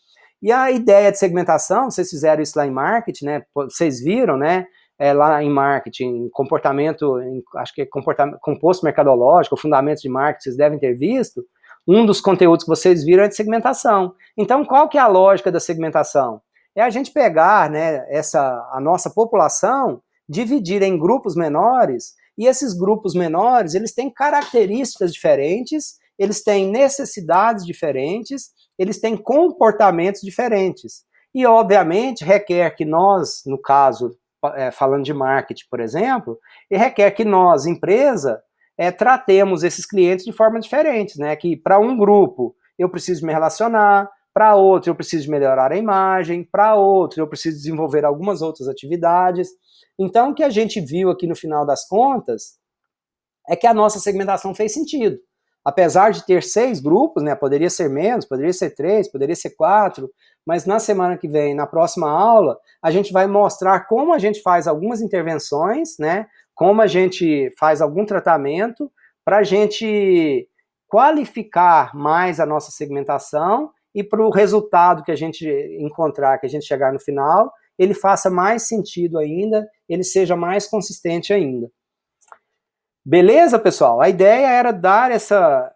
E a ideia de segmentação, vocês fizeram isso lá em marketing, né? Vocês viram, né? Lá em marketing, acho que é composto mercadológico, fundamentos de marketing, vocês devem ter visto. Um dos conteúdos que vocês viram é de segmentação. Então, qual que é a lógica da segmentação? É a gente pegar, né, a nossa população, dividir em grupos menores, e esses grupos menores, eles têm características diferentes, eles têm necessidades diferentes, eles têm comportamentos diferentes. E, obviamente, requer que nós, no caso, falando de marketing, por exemplo, requer que nós, empresa, tratemos esses clientes de forma diferente, né? Que para um grupo eu preciso me relacionar, para outro eu preciso melhorar a imagem, para outro eu preciso desenvolver algumas outras atividades. Então, o que a gente viu aqui no final das contas é que a nossa segmentação fez sentido. Apesar de ter 6 grupos, né, poderia ser menos, poderia ser 3, poderia ser 4, mas na semana que vem, na próxima aula, a gente vai mostrar como a gente faz algumas intervenções, né, como a gente faz algum tratamento para a gente qualificar mais a nossa segmentação e para o resultado que a gente encontrar, que a gente chegar no final, ele faça mais sentido ainda, ele seja mais consistente ainda. Beleza, pessoal? A ideia era dar essa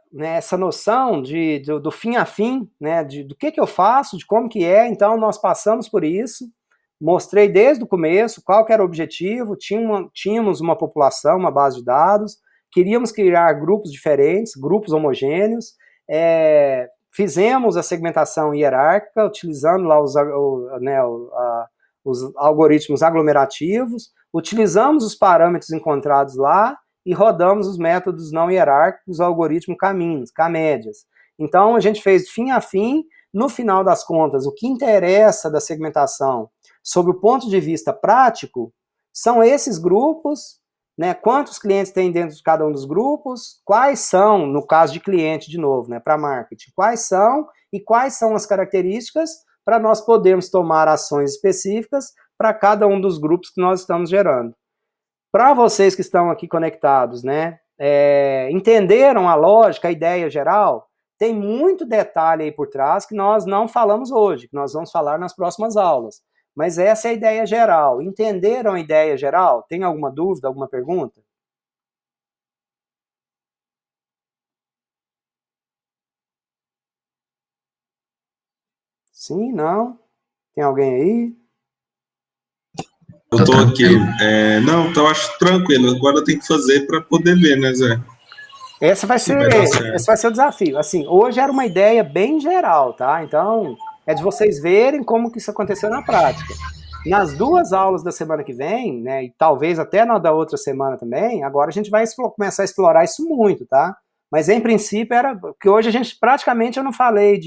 noção do fim a fim, né, do que eu faço, de como que é. Então, nós passamos por isso, mostrei desde o começo qual que era o objetivo, tínhamos uma população, uma base de dados, queríamos criar grupos diferentes, grupos homogêneos, fizemos a segmentação hierárquica, utilizando lá os algoritmos aglomerativos, utilizamos os parâmetros encontrados lá, e rodamos os métodos não hierárquicos, o algoritmo caminhos, camédias. Então, a gente fez fim a fim, no final das contas, o que interessa da segmentação, sob o ponto de vista prático, são esses grupos, né, quantos clientes tem dentro de cada um dos grupos, quais são, no caso de cliente, de novo, né, para marketing, quais são as características para nós podermos tomar ações específicas para cada um dos grupos que nós estamos gerando. Para vocês que estão aqui conectados, né, entenderam a lógica, a ideia geral? Tem muito detalhe aí por trás que nós não falamos hoje, que nós vamos falar nas próximas aulas. Mas essa é a ideia geral. Entenderam a ideia geral? Tem alguma dúvida, alguma pergunta? Sim, não? Tem alguém aí? Eu tô aqui. Não, então eu acho tranquilo. Agora eu tenho que fazer para poder ver, né, Zé? Esse vai ser o desafio. Assim, hoje era uma ideia bem geral, tá? Então, é de vocês verem como que isso aconteceu na prática. nas 2 aulas da semana que vem, né, e talvez até na da outra semana também, agora a gente vai começar a explorar isso muito, tá? Mas em princípio era, porque hoje a gente praticamente eu não falei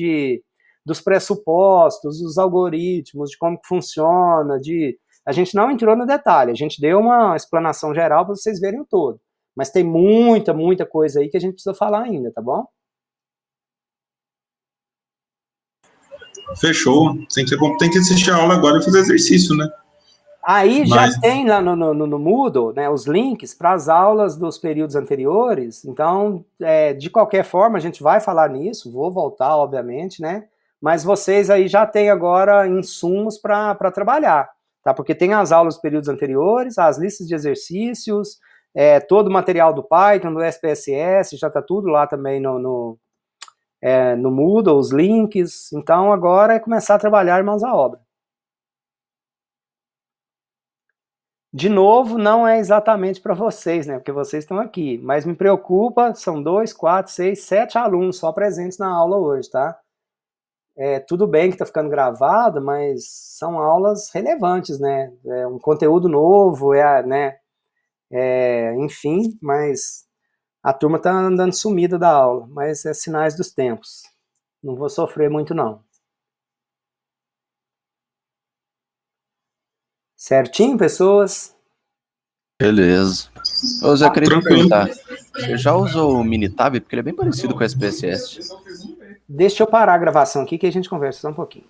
dos pressupostos, dos algoritmos, de como que funciona, a gente não entrou no detalhe, a gente deu uma explanação geral para vocês verem o todo. Mas tem muita, muita coisa aí que a gente precisa falar ainda, tá bom? Fechou. Tem que assistir a aula agora e fazer exercício, né? Aí já tem lá no Moodle, né, os links para as aulas dos períodos anteriores, então, de qualquer forma, a gente vai falar nisso, vou voltar, obviamente, né, mas vocês aí já têm agora insumos para trabalhar, tá, porque tem as aulas dos períodos anteriores, as listas de exercícios, todo o material do Python, do SPSS, já está tudo lá também no Moodle, os links, então agora é começar a trabalhar mãos à obra. De novo, não é exatamente para vocês, né? Porque vocês estão aqui. Mas me preocupa, são 2, 4, 6, 7 alunos só presentes na aula hoje, tá? Tudo bem que está ficando gravado, mas são aulas relevantes, né? É um conteúdo novo, né? Enfim, mas a turma está andando sumida da aula, mas é sinais dos tempos. Não vou sofrer muito, não. Certinho, pessoas? Beleza. Ô, Zé, eu queria te Tranquilo. perguntar, você já usou o Minitab? Porque ele é bem parecido com o SPSS. Deixa eu parar a gravação aqui que a gente conversa só um pouquinho.